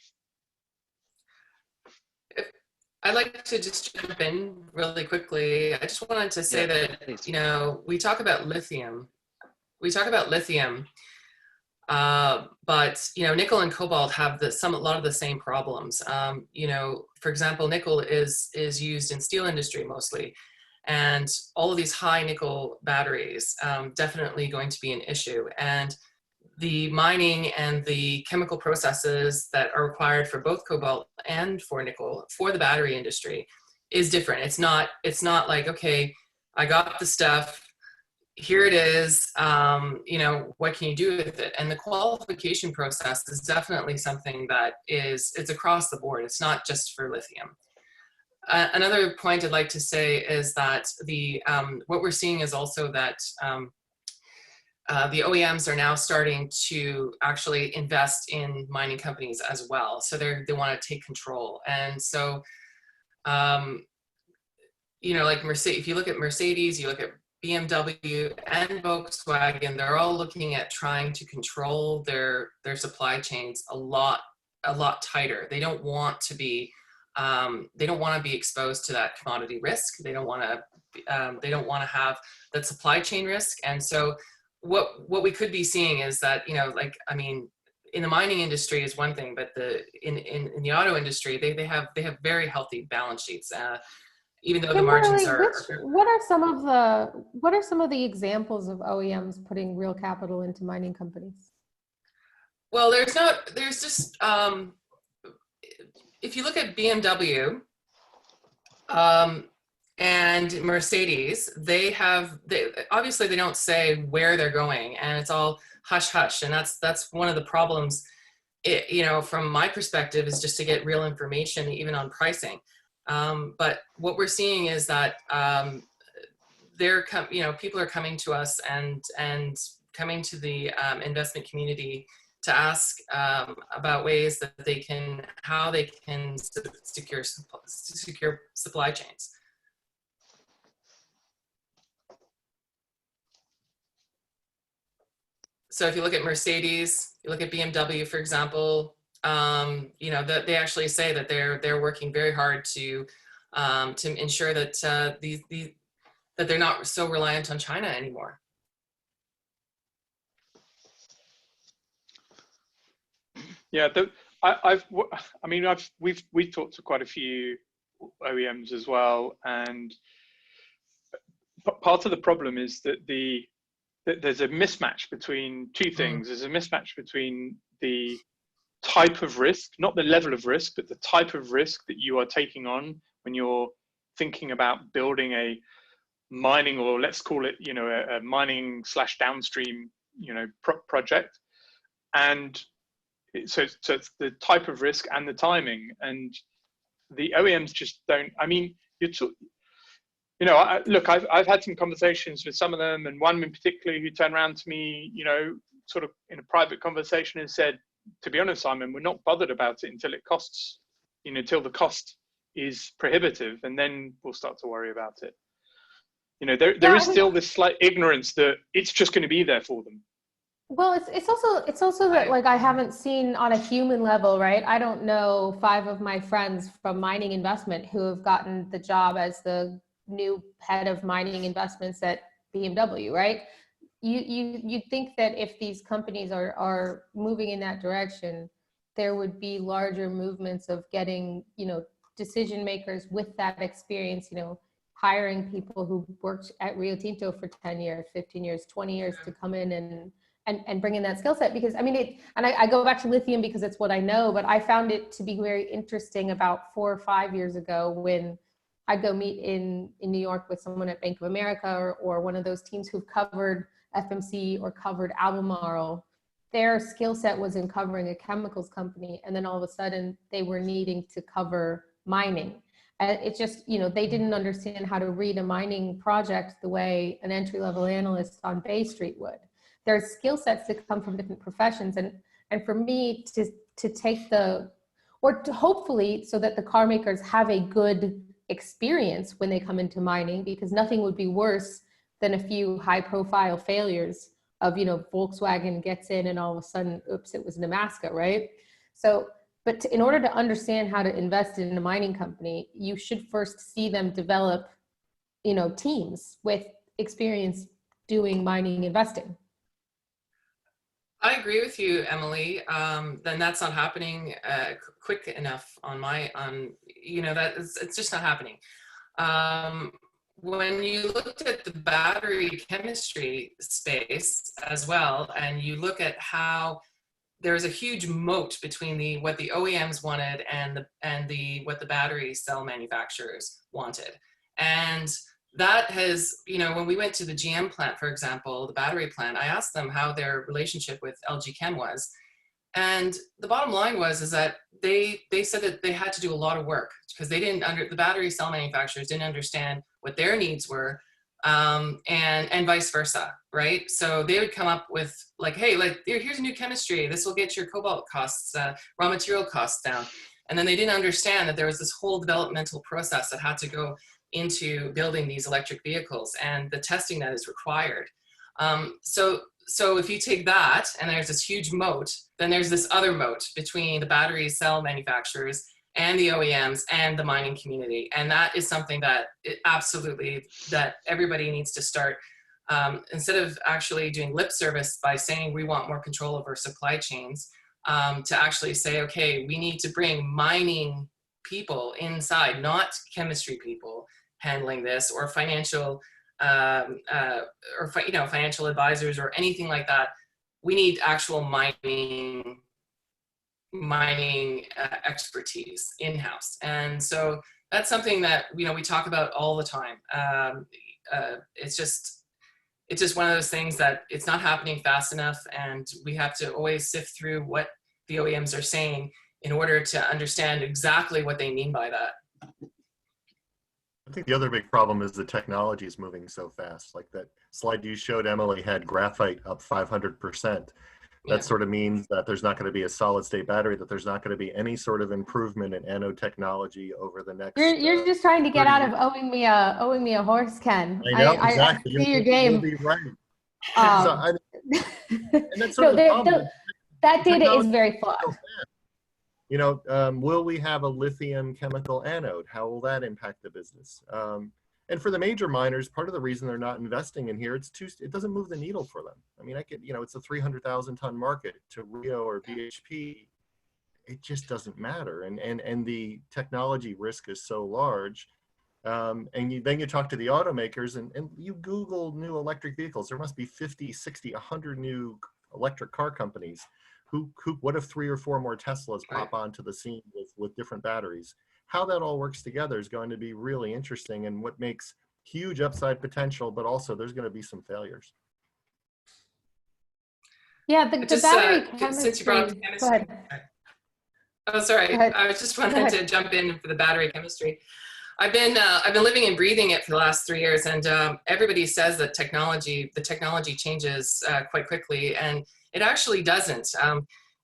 I'd like to just jump in really quickly. I just wanted to say that, we talk about lithium. But nickel and cobalt have a lot of the same problems. For example, nickel is used in steel industry mostly, and all of these high nickel batteries definitely going to be an issue. And the mining and the chemical processes that are required for both cobalt and for nickel for the battery industry is different. It's not like, okay, I got the stuff, here it is, what can you do with it? And the qualification process is definitely something that it's across the board. It's not just for lithium. Another point I'd like to say is that what we're seeing is also that the OEMs are now starting to actually invest in mining companies as well. So they want to take control. And so, like Mercedes, if you look at Mercedes, you look at BMW and Volkswagen, they're all looking at trying to control their supply chains a lot tighter. They don't want to be exposed to that commodity risk. They don't want to have that supply chain risk. And so what we could be seeing is that, in the mining industry is one thing, but in the auto industry, they have very healthy balance sheets, even though the margins are. What are some of the examples of OEMs putting real capital into mining companies? Well, there's just if you look at BMW and Mercedes, they obviously they don't say where they're going, and it's all hush hush, and that's one of the problems. From my perspective, is just to get real information, even on pricing. But what we're seeing is that people are coming to us and coming to the investment community to ask about ways that how they can secure supply chains. So if you look at Mercedes, you look at BMW, for example, they actually say that they're working very hard to ensure that that they're not so reliant on China anymore. Yeah, we've talked to quite a few OEMs as well, and part of the problem is that there's a mismatch between two things. There's a mismatch between the type of risk, not the level of risk, but the type of risk that you are taking on when you're thinking about building a mining, or let's call it, a mining / downstream, project. And so it's the type of risk and the timing, and the OEMs just don't. I mean, look, I've had some conversations with some of them, and one in particular who turned around to me, sort of in a private conversation, and said, to be honest, Simon, we're not bothered about it until it costs, until the cost is prohibitive, and then we'll start to worry about it. There is still this slight ignorance that it's just going to be there for them. Well, it's also that, like, I haven't seen on a human level, right? I don't know 5 of my friends from mining investment who have gotten the job as the new head of mining investments at BMW, right? You'd think that if these companies are moving in that direction, there would be larger movements of getting, decision makers with that experience, hiring people who worked at Rio Tinto for 10 years, 15 years, 20 years to come in and bring in that skill set. Because I go back to lithium because it's what I know, but I found it to be very interesting about 4 or 5 years ago when I'd go meet in New York with someone at Bank of America or one of those teams who've covered FMC or covered Albemarle. Their skill set was in covering a chemicals company, and then all of a sudden they were needing to cover mining. And it's just, they didn't understand how to read a mining project the way an entry-level analyst on Bay Street would. There's skill sets that come from different professions, and for me to take hopefully so that the car makers have a good experience when they come into mining, because nothing would be worse than a few high-profile failures of, Volkswagen gets in and all of a sudden, oops, it was Namaska, right? So, but in order to understand how to invest in a mining company, you should first see them develop, teams with experience doing mining investing. I agree with you, Emily. Then that's not happening quick enough it's just not happening. When you looked at the battery chemistry space as well, and you look at how there's a huge moat between what the OEMs wanted and what the battery cell manufacturers wanted. And that has, when we went to the GM plant, for example, the battery plant, I asked them how their relationship with LG Chem was. And the bottom line is that they said that they had to do a lot of work because the battery cell manufacturers didn't understand what their needs were, and vice versa, right? So they would come up with hey, here's a new chemistry. This will get your cobalt costs, raw material costs down. And then they didn't understand that there was this whole developmental process that had to go into building these electric vehicles and the testing that is required. So if you take that and there's this huge moat, then there's this other moat between the battery cell manufacturers and the OEMs and the mining community. And that is something that that everybody needs to start, instead of actually doing lip service by saying we want more control over supply chains, to actually say, okay, we need to bring mining people inside, not chemistry people handling this, or financial financial advisors or anything like that. We need actual mining expertise in-house. And so that's something that, we talk about all the time. It's just one of those things that it's not happening fast enough, and we have to always sift through what the OEMs are saying in order to understand exactly what they mean by that. I think the other big problem is the technology is moving so fast. Like that slide you showed, Emily, had graphite up 500%. That sort of means that there's not going to be a solid state battery, that there's not going to be any sort of improvement in anode technology over the next. You're just trying to get out of owing me a horse, Ken. I know, exactly. I see your game. You'll be right. And that's sort of the problem. That data is very flawed. Will we have a lithium chemical anode? How will that impact the business? And for the major miners, part of the reason they're not investing in here, it doesn't move the needle for them. I mean, it's a 300,000 ton market. To Rio or BHP, it just doesn't matter. And the technology risk is so large. Then you talk to the automakers and you Google new electric vehicles. There must be 50, 60, 100 new electric car companies. What if 3 or 4 more Teslas pop onto the scene with different batteries? How that all works together is going to be really interesting, and what makes huge upside potential, but also there's going to be some failures. Yeah, the battery chemistry. Since you brought up chemistry. Go ahead. Oh, sorry. I was just wanted to jump in for the battery chemistry. I've been living and breathing it for the last 3 years, and everybody says that the technology changes quite quickly, and it actually doesn't.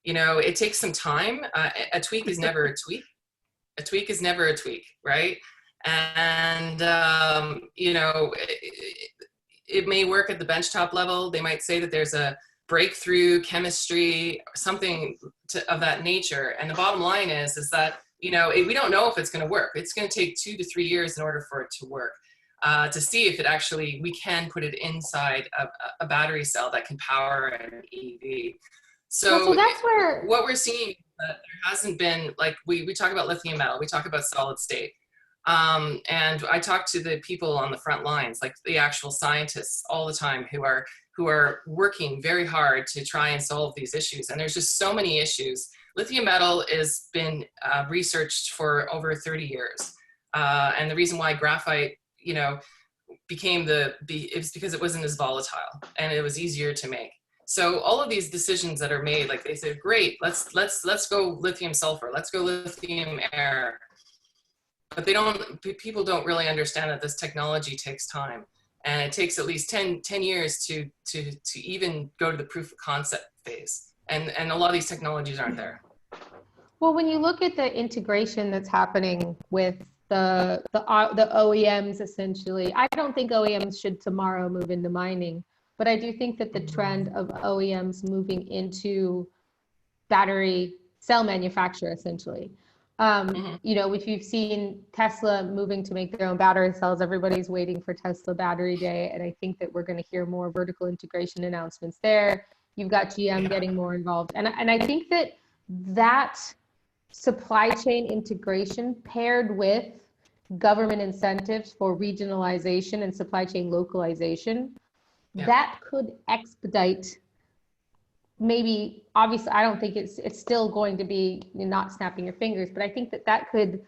It takes some time. A tweak is never a tweak. A tweak is never a tweak, right? And it may work at the benchtop level. They might say that there's a breakthrough chemistry, something of that nature. And the bottom line is that we don't know if it's going to work. It's going to take 2 to 3 years in order for it to work, to see if we can put it inside a battery cell that can power an EV. So that's where what we're seeing is that there hasn't been, like, we talk about lithium metal, we talk about solid state. And I talk to the people on the front lines, like the actual scientists all the time who are working very hard to try and solve these issues. And there's just so many issues. Lithium metal has been researched for over 30 years. And the reason why graphite, became it's because it wasn't as volatile and it was easier to make. So all of these decisions that are made, like they say, great, let's go lithium sulfur, let's go lithium air. But people don't really understand that this technology takes time. And it takes at least 10 years to even go to the proof of concept phase. And a lot of these technologies aren't there. Well, when you look at the integration that's happening with the OEMs, essentially, I don't think OEMs should tomorrow move into mining, but I do think that the trend of OEMs moving into battery cell manufacture, essentially. If you've seen Tesla moving to make their own battery cells, everybody's waiting for Tesla Battery Day. And I think that we're going to hear more vertical integration announcements there. You've got GM getting more involved. And I think that supply chain integration paired with government incentives for regionalization and supply chain localization, that could expedite. Maybe, obviously, I don't think it's still going to be not snapping your fingers, but I think that could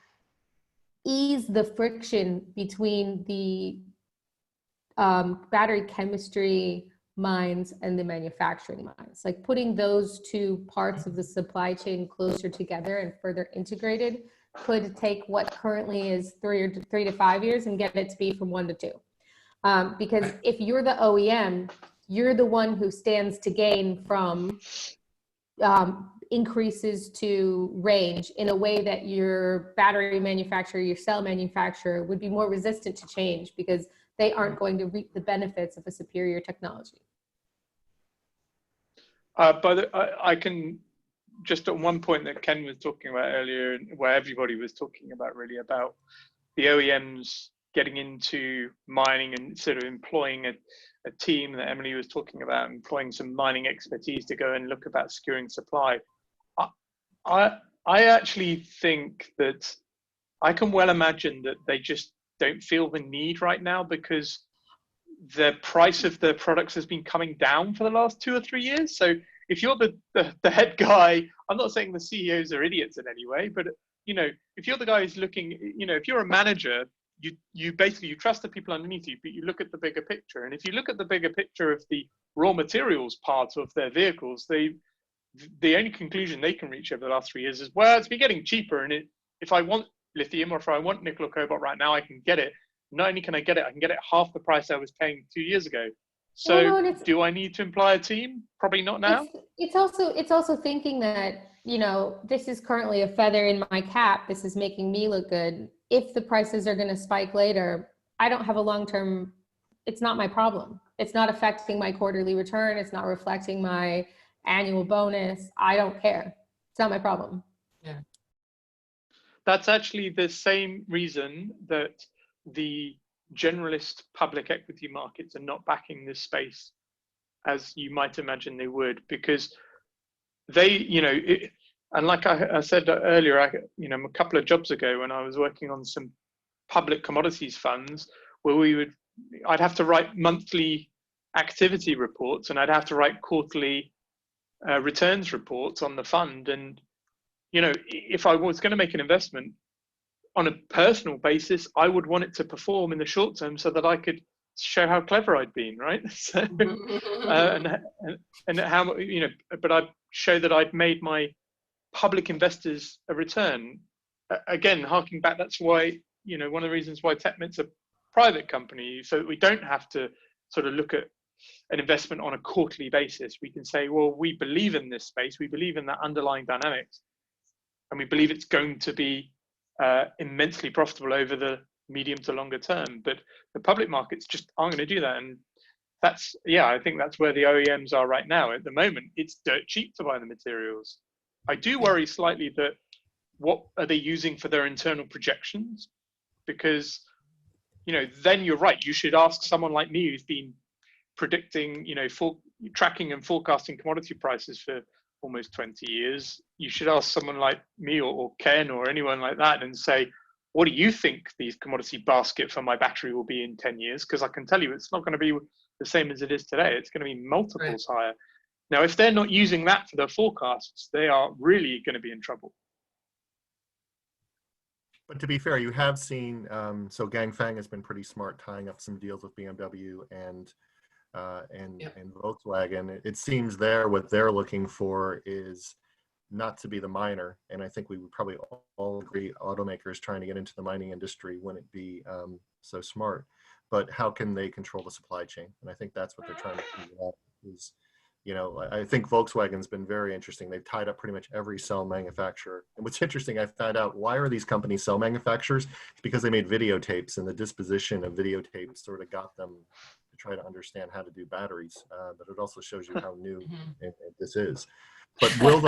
ease the friction between the battery chemistry mines and the manufacturing mines. Like putting those two parts of the supply chain closer together and further integrated could take what currently is 3 to 5 years and get it to be from 1 to 2. Because if you're the OEM, you're the one who stands to gain from increases to range in a way that your battery manufacturer, your cell manufacturer would be more resistant to change because they aren't going to reap the benefits of a superior technology. But I can just on one point that Ken was talking about earlier, where everybody was talking about really about the OEMs getting into mining and sort of employing a team that Emily was talking about, employing some mining expertise to go and look about securing supply. I actually think that I can well imagine that they just don't feel the need right now because the price of their products has been coming down for the last 2 or 3 years. So if you're the head guy, I'm not saying the CEOs are idiots in any way, but if you're the guy who's looking, if you're a manager, you basically you trust the people underneath you, but you look at the bigger picture. And if you look at the bigger picture of the raw materials part of their vehicles, the only conclusion they can reach over the last 3 years is, well, it's been getting cheaper, and if I want lithium or if I want nickel or cobalt right now, I can get it. Not only can I get it, I can get it half the price I was paying 2 years ago. So do I need to employ a team? Probably not now. It's also thinking that, this is currently a feather in my cap. This is making me look good. If the prices are going to spike later, I don't have a long-term, it's not my problem. It's not affecting my quarterly return. It's not reflecting my annual bonus. I don't care. It's not my problem. Yeah. That's actually the same reason that the generalist public equity markets are not backing this space as you might imagine they would, because they, and like I said earlier, a couple of jobs ago when I was working on some public commodities funds where I'd have to write monthly activity reports and I'd have to write quarterly returns reports on the fund. And, if I was going to make an investment on a personal basis, I would want it to perform in the short term so that I could show how clever I'd been, right? So, and how, but I'd show that I'd made my public investors a return. Again, harking back, that's why, one of the reasons why TechMint's a private company, so that we don't have to sort of look at an investment on a quarterly basis. We can say, well, we believe in this space, we believe in that underlying dynamics, and we believe it's going to be immensely profitable over the medium to longer term. But the public markets just aren't going to do that. And that's, I think that's where the OEMs are right now. At the moment, it's dirt cheap to buy the materials. I do worry slightly that what are they using for their internal projections? Because, then you're right. You should ask someone like me who's been predicting, tracking and forecasting commodity prices for almost 20 years. You should ask someone like me or Ken or anyone like that and say, what do you think the commodity basket for my battery will be in 10 years? Because I can tell you it's not going to be the same as it is today. It's going to be multiples higher. Now, if they're not using that for their forecasts, they are really going to be in trouble. But to be fair, you have seen, so Gangfang has been pretty smart tying up some deals with BMW and Volkswagen. It seems what they're looking for is not to be the miner. And I think we would probably all agree automakers trying to get into the mining industry wouldn't be so smart. But how can they control the supply chain? And I think that's what they're trying to figure out is, I think Volkswagen's been very interesting. They've tied up pretty much every cell manufacturer. And what's interesting, I found out, why are these companies cell manufacturers? It's because they made videotapes, and the disposition of videotapes sort of got them to try to understand how to do batteries. But it also shows you how new this is. But will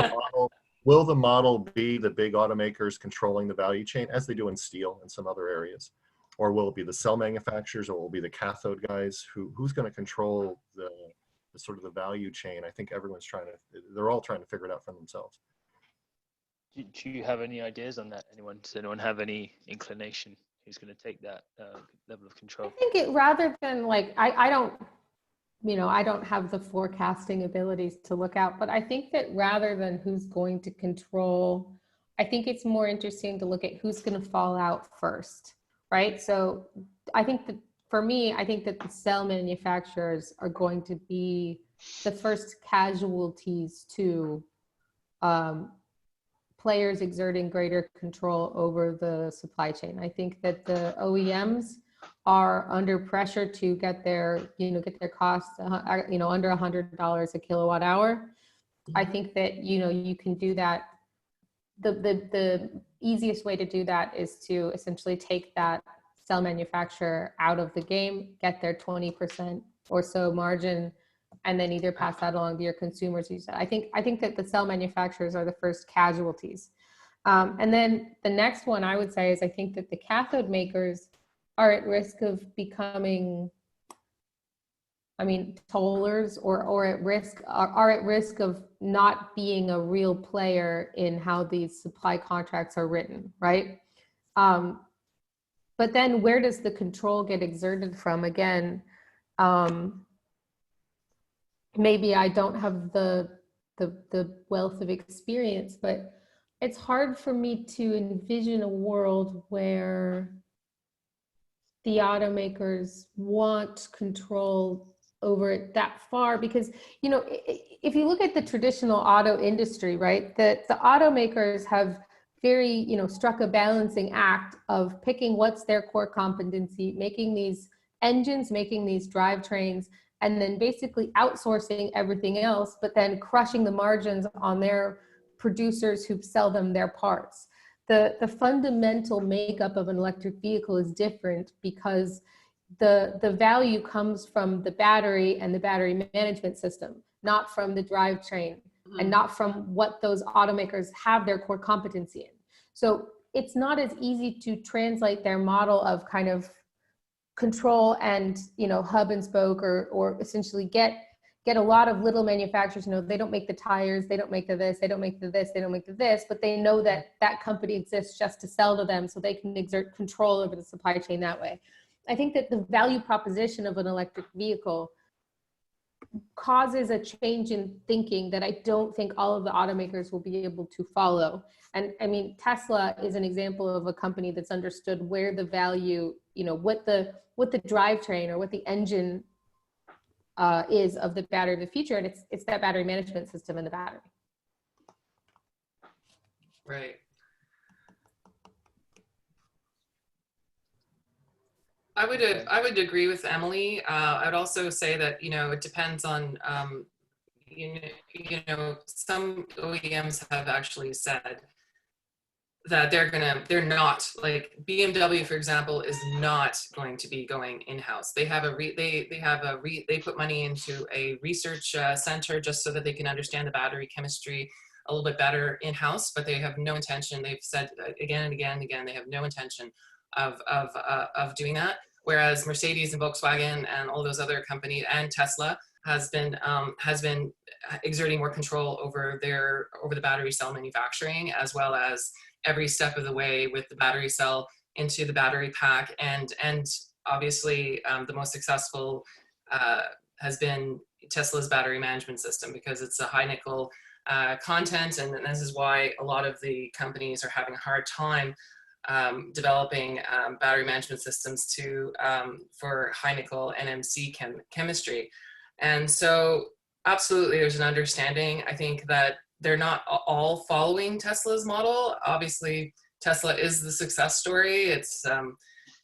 the model be the big automakers controlling the value chain as they do in steel and some other areas? Or will it be the cell manufacturers, or will it be the cathode guys? Who's going to control the sort of the value chain? I think they're all trying to figure it out for themselves. Do you have any ideas on that? Does anyone have any inclination who's going to take that level of control? I think rather than I don't have the forecasting abilities to look out, but I think that rather than who's going to control, I think it's more interesting to look at who's going to fall out first, right? So I think that for me, I think that the cell manufacturers are going to be the first casualties to players exerting greater control over the supply chain. I think that the OEMs are under pressure to get their costs, under $100 a kilowatt hour. I think that, you can do that. The easiest way to do that is to essentially take that cell manufacturer out of the game, get their 20% or so margin, and then either pass that along to your consumers. I think that the cell manufacturers are the first casualties. And then the next one I would say is, I think that the cathode makers are at risk of becoming, tollers or at risk are at risk of not being a real player in how these supply contracts are written, right? But then where does the control get exerted from? Again, maybe I don't have the wealth of experience, but it's hard for me to envision a world where the automakers want control over it that far, because, you know, if you look at the traditional auto industry, right, the automakers have very, you know, struck a balancing act of picking what's their core competency, making these engines, making these drivetrains, and then basically outsourcing everything else, but then crushing the margins on their producers who sell them their parts. The fundamental makeup of an electric vehicle is different because the value comes from the battery and the battery management system, not from the drivetrain, and not from what those automakers have their core competency in. So it's not as easy to translate their model of kind of control and, you know, hub and spoke, or essentially get a lot of little manufacturers. You know, they don't make the tires, they don't make the this, they don't make the this, they don't make the this, but they know that that company exists just to sell to them so they can exert control over the supply chain that way. I think that the value proposition of an electric vehicle causes a change in thinking that I don't think all of the automakers will be able to follow. And I mean, Tesla is an example of a company that's understood where the value, you know, what the drivetrain or what the engine is of the battery of the future, and it's that battery management system in the battery. Right. I would agree with Emily. I would also say that, you know, it depends on, you know, some OEMs have actually said that they're not, like BMW, for example, is not going to be going in-house. They have they put money into a research center just so that they can understand the battery chemistry a little bit better in-house, but they have no intention. They've said again and again and again, they have no intention of doing that. Whereas Mercedes and Volkswagen and all those other companies and Tesla has been exerting more control over the battery cell manufacturing, as well as every step of the way with the battery cell into the battery pack. And obviously the most successful has been Tesla's battery management system, because it's a high nickel content. And this is why a lot of the companies are having a hard time developing battery management systems for high nickel NMC chemistry. And so absolutely there's an understanding. I think that they're not all following Tesla's model. Obviously Tesla is the success story. It's,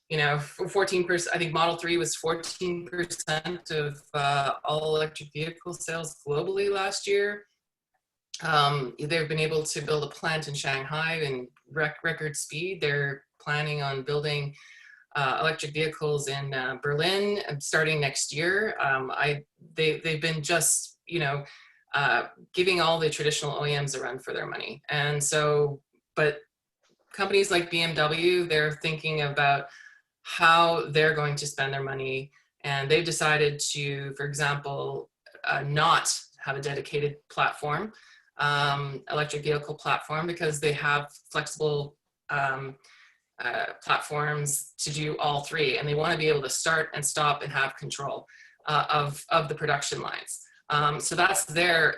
you know, 14%, I think Model 3 was 14% of all electric vehicle sales globally last year. They've been able to build a plant in Shanghai in record speed. They're planning on building electric vehicles in Berlin starting next year. They've been just, you know, giving all the traditional OEMs a run for their money. And so, but companies like BMW, they're thinking about how they're going to spend their money. And they've decided to, for example, not have a dedicated platform, electric vehicle platform, because they have flexible platforms to do all three, and they want to be able to start and stop and have control of the production lines. So that's their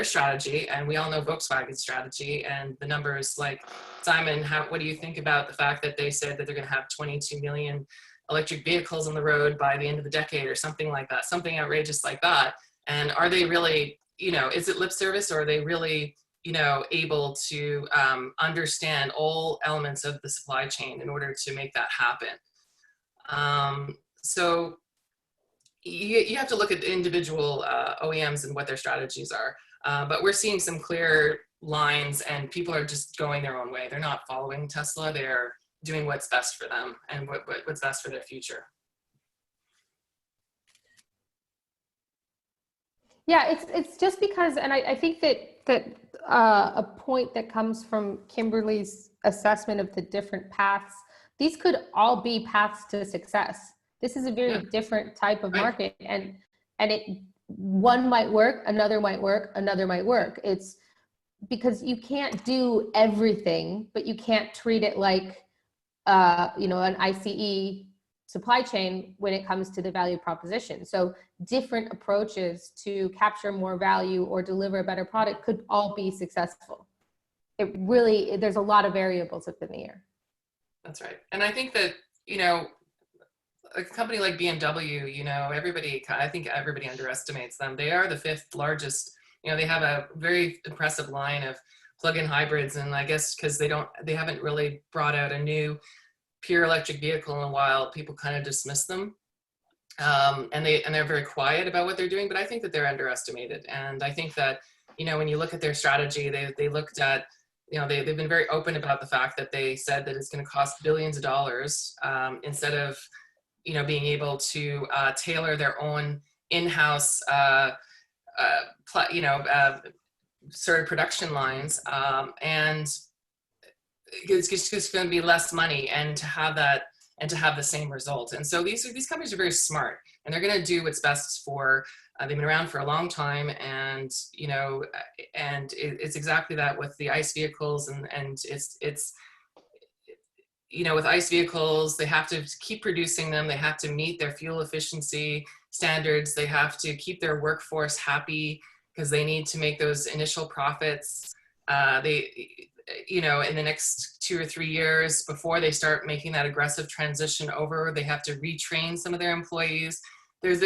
strategy, and we all know Volkswagen's strategy. And the numbers, like Simon, what do you think about the fact that they said that they're going to have 22 million electric vehicles on the road by the end of the decade, or something like that, something outrageous like that? And are they really, you know, is it lip service, or are they really, you know, able to understand all elements of the supply chain in order to make that happen? So you have to look at the individual OEMs and what their strategies are. But we're seeing some clear lines, and people are just going their own way. They're not following Tesla. They're doing what's best for them and what's best for their future. Yeah, it's just because, and I think that a point that comes from Kimberly's assessment of the different paths, these could all be paths to success. This is a very different type of market, and one might work, another might work, another might work. It's because you can't do everything, but you can't treat it like an ICE supply chain when it comes to the value proposition. So different approaches to capture more value or deliver a better product could all be successful. There's a lot of variables up in the air. That's right. And I think that, a company like BMW, I think everybody underestimates them. They are the 5th largest, they have a very impressive line of plug-in hybrids. And I guess because they haven't really brought out a new pure electric vehicle in a while, people kind of dismiss them. And they're very quiet about what they're doing, but I think that they're underestimated. And I think that, when you look at their strategy, they looked at, they've been very open about the fact that they said that it's going to cost billions of dollars instead of, being able to tailor their own in-house, sort of production lines. And it's just going to be less money and to have the same result. And so these companies are very smart, and they're going to do what's best for, they've been around for a long time, and, and it's exactly that with the ICE vehicles, and it's with ICE vehicles, they have to keep producing them. They have to meet their fuel efficiency standards. They have to keep their workforce happy because they need to make those initial profits. In the next 2 or 3 years before they start making that aggressive transition over, they have to retrain some of their employees. There's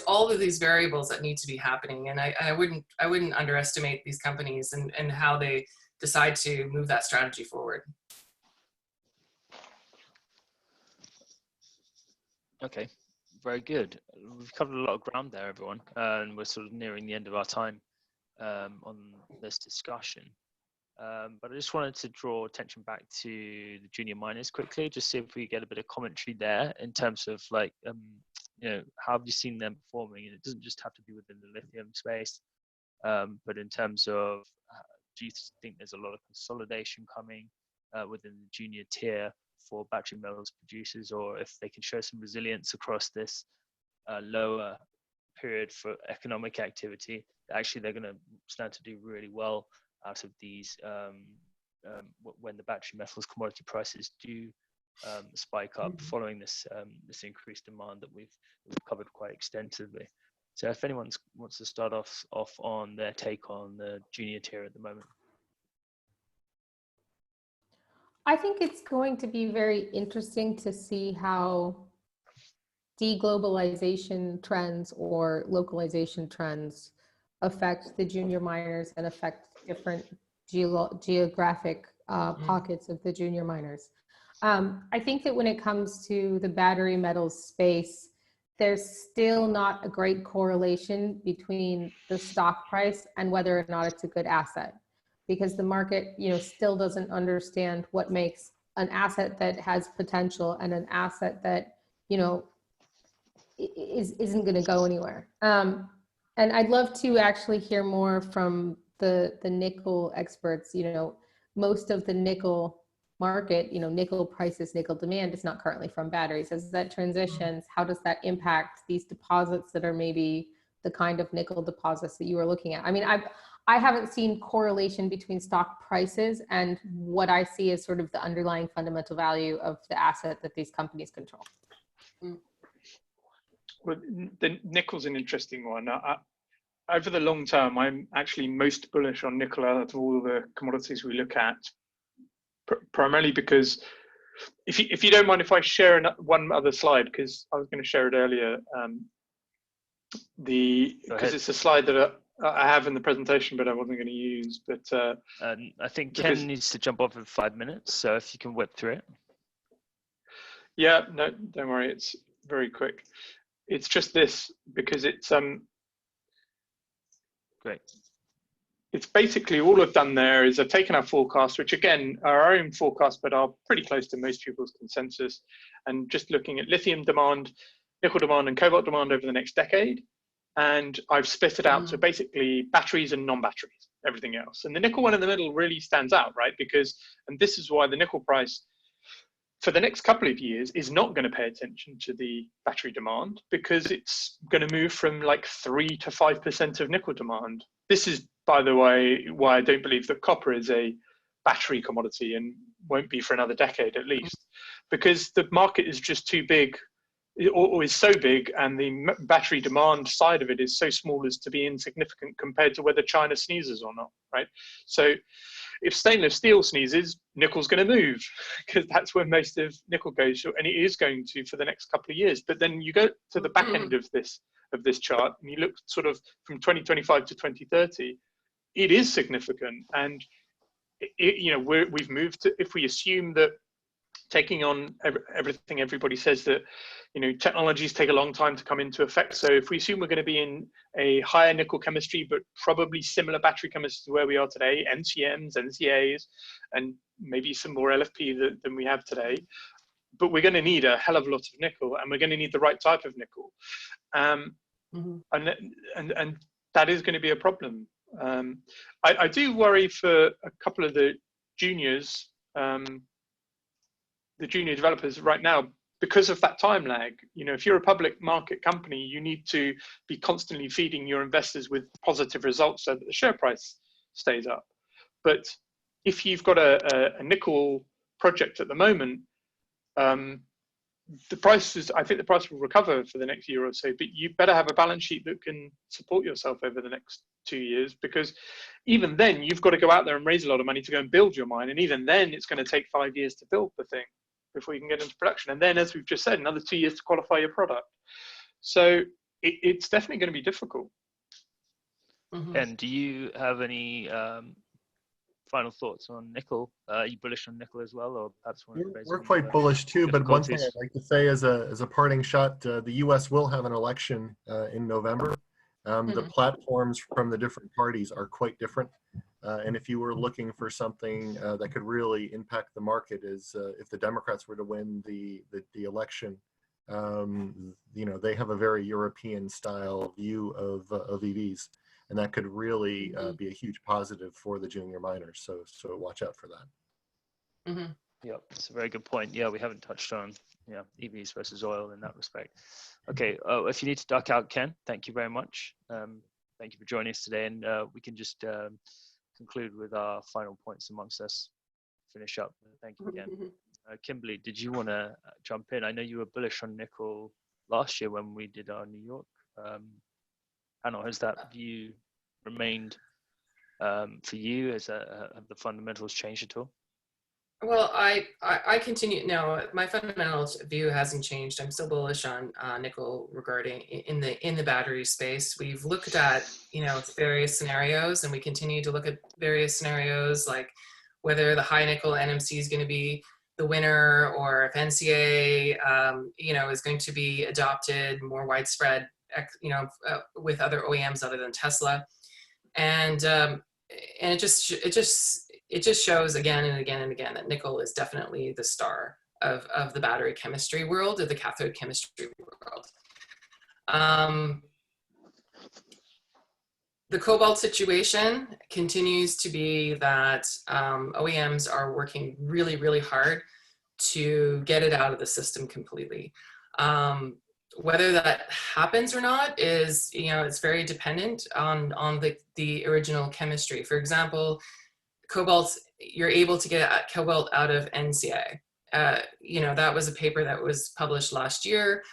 all of these variables that need to be happening, and I wouldn't underestimate these companies and how they decide to move that strategy forward. Okay, very good. We've covered a lot of ground there, everyone, and we're sort of nearing the end of our time on this discussion. But I just wanted to draw attention back to the junior miners quickly, just see if we get a bit of commentary there in terms of how have you seen them performing? And it doesn't just have to be within the lithium space, but in terms of, do you think there's a lot of consolidation coming within the junior tier for battery metals producers, or if they can show some resilience across this lower period for economic activity, actually they're going to stand to do really well out of these when the battery metals commodity prices do spike up following this increased demand that we've covered quite extensively. So if anyone wants to start off on their take on the junior tier at the moment. I think it's going to be very interesting to see how deglobalization trends or localization trends affect the junior miners and affect different geographic pockets of the junior miners. I think that when it comes to the battery metals space, there's still not a great correlation between the stock price and whether or not it's a good asset, because the market, still doesn't understand what makes an asset that has potential and an asset that, isn't going to go anywhere. And I'd love to actually hear more from the nickel experts. Most of the nickel market, nickel prices, nickel demand is not currently from batteries. As that transitions, how does that impact these deposits that are maybe the kind of nickel deposits that you were looking at? I mean, I haven't seen correlation between stock prices and what I see as sort of the underlying fundamental value of the asset that these companies control. Well, the nickel's an interesting one. Over the long term, I'm actually most bullish on nickel out of all the commodities we look at, primarily because if you don't mind if I share one other slide, because I was going to share it earlier, because it's a slide that I have in the presentation, but I wasn't going to use. But I think Ken needs to jump off in 5 minutes, so if you can whip through it. Yeah, no, don't worry, it's very quick. It's just this, because it's great. It's basically all I've done there is I've taken our forecast, which again are our own forecast, but are pretty close to most people's consensus, and just looking at lithium demand, nickel demand, and cobalt demand over the next decade. And I've split it out to basically batteries and non-batteries, everything else. And the nickel one in the middle really stands out, right? Because, and this is why the nickel price for the next couple of years is not going to pay attention to the battery demand, because it's going to move from like 3 to 5% of nickel demand. This is, by the way, why I don't believe that copper is a battery commodity and won't be for another decade at least, because the market is just too big, or is so big, and the battery demand side of it is so small as to be insignificant compared to whether China sneezes or not, right? So if stainless steel sneezes, nickel's going to move, because that's where most of nickel goes, and it is going to for the next couple of years. But then you go to the back end of this chart, and you look sort of from 2025 to 2030, it is significant. And we've moved to, if we assume that, taking on everything everybody says, that technologies take a long time to come into effect. So if we assume we're going to be in a higher nickel chemistry, but probably similar battery chemistry to where we are today, NCMs, NCAs, and maybe some more LFP than we have today, but we're going to need a hell of a lot of nickel, and we're going to need the right type of nickel, and that is going to be a problem. I do worry for a couple of the juniors, the junior developers right now, because of that time lag. If you're a public market company, you need to be constantly feeding your investors with positive results so that the share price stays up. But if you've got a nickel project at the moment, the price will recover for the next year or so, but you better have a balance sheet that can support yourself over the next 2 years, because even then you've got to go out there and raise a lot of money to go and build your mine. And even then it's going to take 5 years to build the thing before you can get into production. And then, as we've just said, another 2 years to qualify your product. So it's definitely going to be difficult. And do you have any final thoughts on nickel? Are you bullish on nickel as well, or perhaps we're quite bullish too? But one thing I'd like to say as a parting shot, the U.S. will have an election in November. The platforms from the different parties are quite different. And if you were looking for something that could really impact the market, is if the Democrats were to win the election, they have a very European style view of EVs, and that could really be a huge positive for the junior miners. So watch out for that. Yep, that's a very good point. Yeah, we haven't touched on EVs versus oil in that respect. Okay, if you need to duck out, Ken, thank you very much. Thank you for joining us today, and we can just conclude with our final points amongst us. Finish up. Thank you again. Kimberly, did you want to jump in? I know you were bullish on nickel last year when we did our New York panel. Has that view remained for you? Have the fundamentals changed at all? Well, I continue. No, my fundamental view hasn't changed. I'm still bullish on nickel regarding in the battery space. We've looked at various scenarios, and we continue to look at various scenarios, like whether the high nickel NMC is going to be the winner, or if NCA is going to be adopted more widespread, with other OEMs other than Tesla, and it just shows again and again and again that nickel is definitely the star of the battery chemistry world, of the cathode chemistry world. The cobalt situation continues to be that OEMs are working really, really hard to get it out of the system completely. Whether that happens or not is, it's very dependent on the original chemistry. For example, cobalt, you're able to get cobalt out of NCA. That was a paper that was published last year,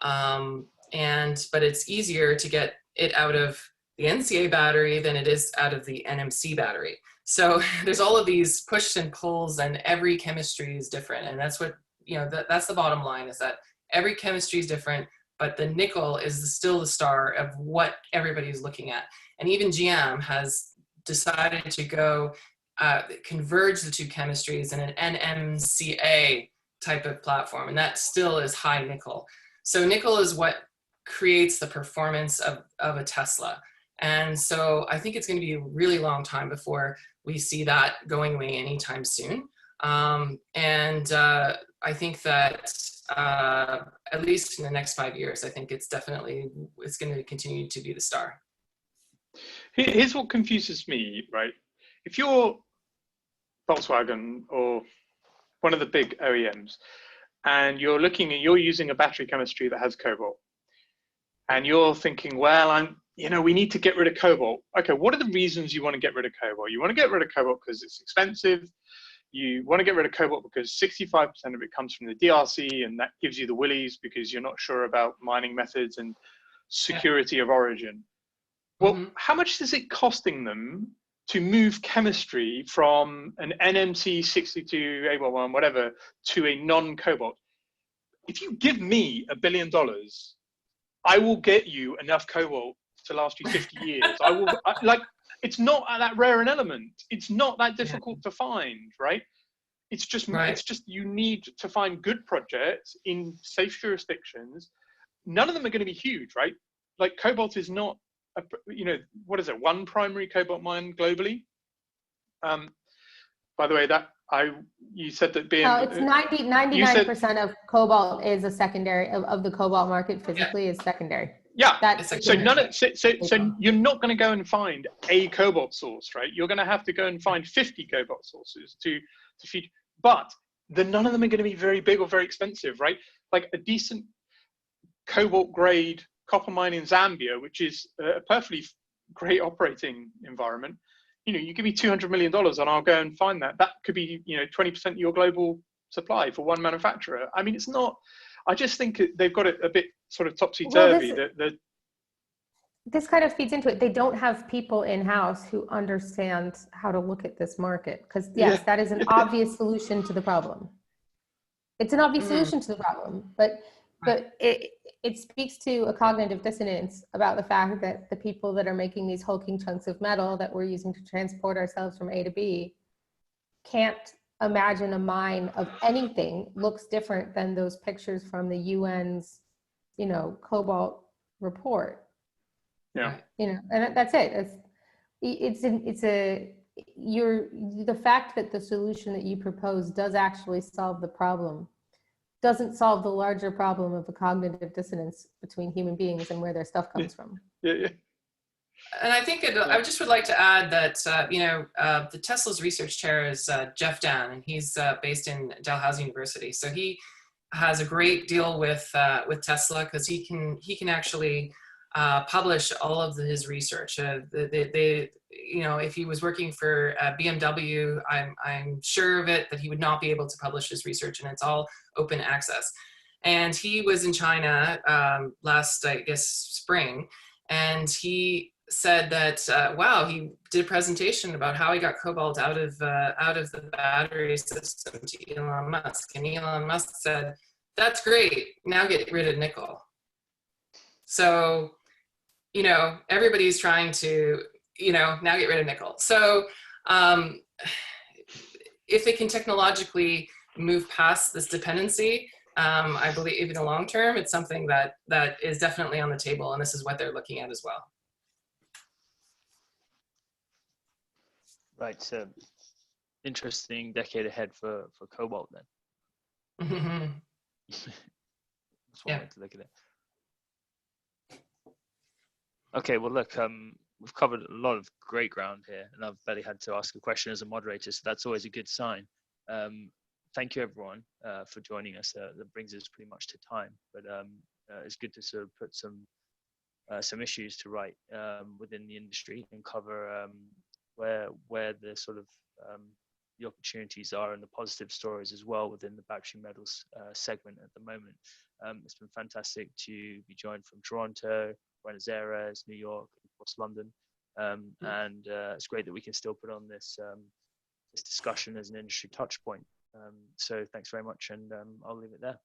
but it's easier to get it out of the NCA battery than it is out of the NMC battery. So there's all of these pushes and pulls, and every chemistry is different. And that's what, that's the bottom line, is that every chemistry is different, but the nickel is still the star of what everybody's looking at. And even GM has decided to go converge the two chemistries in an NMCA type of platform, and that still is high nickel. So nickel is what creates the performance of a Tesla. And so I think it's going to be a really long time before we see that going away anytime soon. I think that at least in the next 5 years, I think it's going to continue to be the star. Here's what confuses me, right? If you're Volkswagen or one of the big OEMs, and you're using a battery chemistry that has cobalt, and you're thinking, well, we need to get rid of cobalt. Okay, what are the reasons you want to get rid of cobalt? You want to get rid of cobalt because it's expensive. You want to get rid of cobalt because 65% of it comes from the DRC, and that gives you the willies because you're not sure about mining methods and security of origin. Well, how much is it costing them to move chemistry from an NMC 62A11, whatever, to a non-cobalt? If you give me $1 billion, I will get you enough cobalt to last you 50 years. It's not that rare an element. It's not that difficult to find, right? It's just you need to find good projects in safe jurisdictions. None of them are going to be huge, right? Like cobalt is not, what is it? One primary cobalt mine globally. By the way, you said that being it's 99% of cobalt is a secondary of the cobalt market physically is secondary. Yeah. So you're not going to go and find a cobalt source, right? You're going to have to go and find 50 cobalt sources to feed. But none of them are going to be very big or very expensive, right? Like a decent cobalt grade copper mine in Zambia, which is a perfectly great operating environment. You give me $200 million and I'll go and find that. That could be, 20% of your global supply for one manufacturer. I mean, it's not, I just think they've got it a bit sort of topsy-turvy. This kind of feeds into it. They don't have people in-house who understand how to look at this market. Because yes, that is an obvious solution to the problem. It's an obvious solution to the problem, but it speaks to a cognitive dissonance about the fact that the people that are making these hulking chunks of metal that we're using to transport ourselves from A to B can't imagine a mine of anything looks different than those pictures from the UN's, cobalt report. Yeah. And that's it. The fact that the solution that you propose does actually solve the problem doesn't solve the larger problem of the cognitive dissonance between human beings and where their stuff comes from. Yeah. And I think I just would like to add that, the Tesla's research chair is Jeff Dan, and he's based in Dalhousie University. So he has a great deal with Tesla because he can actually publish all of his research. If he was working for BMW, I'm sure of it that he would not be able to publish his research, and it's all open access. And he was in China last, I guess, spring, and he said that he did a presentation about how he got cobalt out of the battery system to Elon Musk, and Elon Musk said, "That's great. Now get rid of nickel." So, everybody's trying to, now get rid of nickel. So if they can technologically move past this dependency, I believe in the long term, it's something that is definitely on the table, and this is what they're looking at as well. Right, so interesting decade ahead for cobalt then. That's one way to look at it. Okay, well look, we've covered a lot of great ground here, and I've barely had to ask a question as a moderator, so that's always a good sign. Thank you everyone for joining us. That brings us pretty much to time, but it's good to sort of put some issues to right within the industry and cover where the sort of the opportunities are and the positive stories as well within the battery metals segment at the moment. It's been fantastic to be joined from Toronto, Buenos Aires, New York, of course London, and it's great that we can still put on this discussion as an industry touch point. So thanks very much, and I'll leave it there.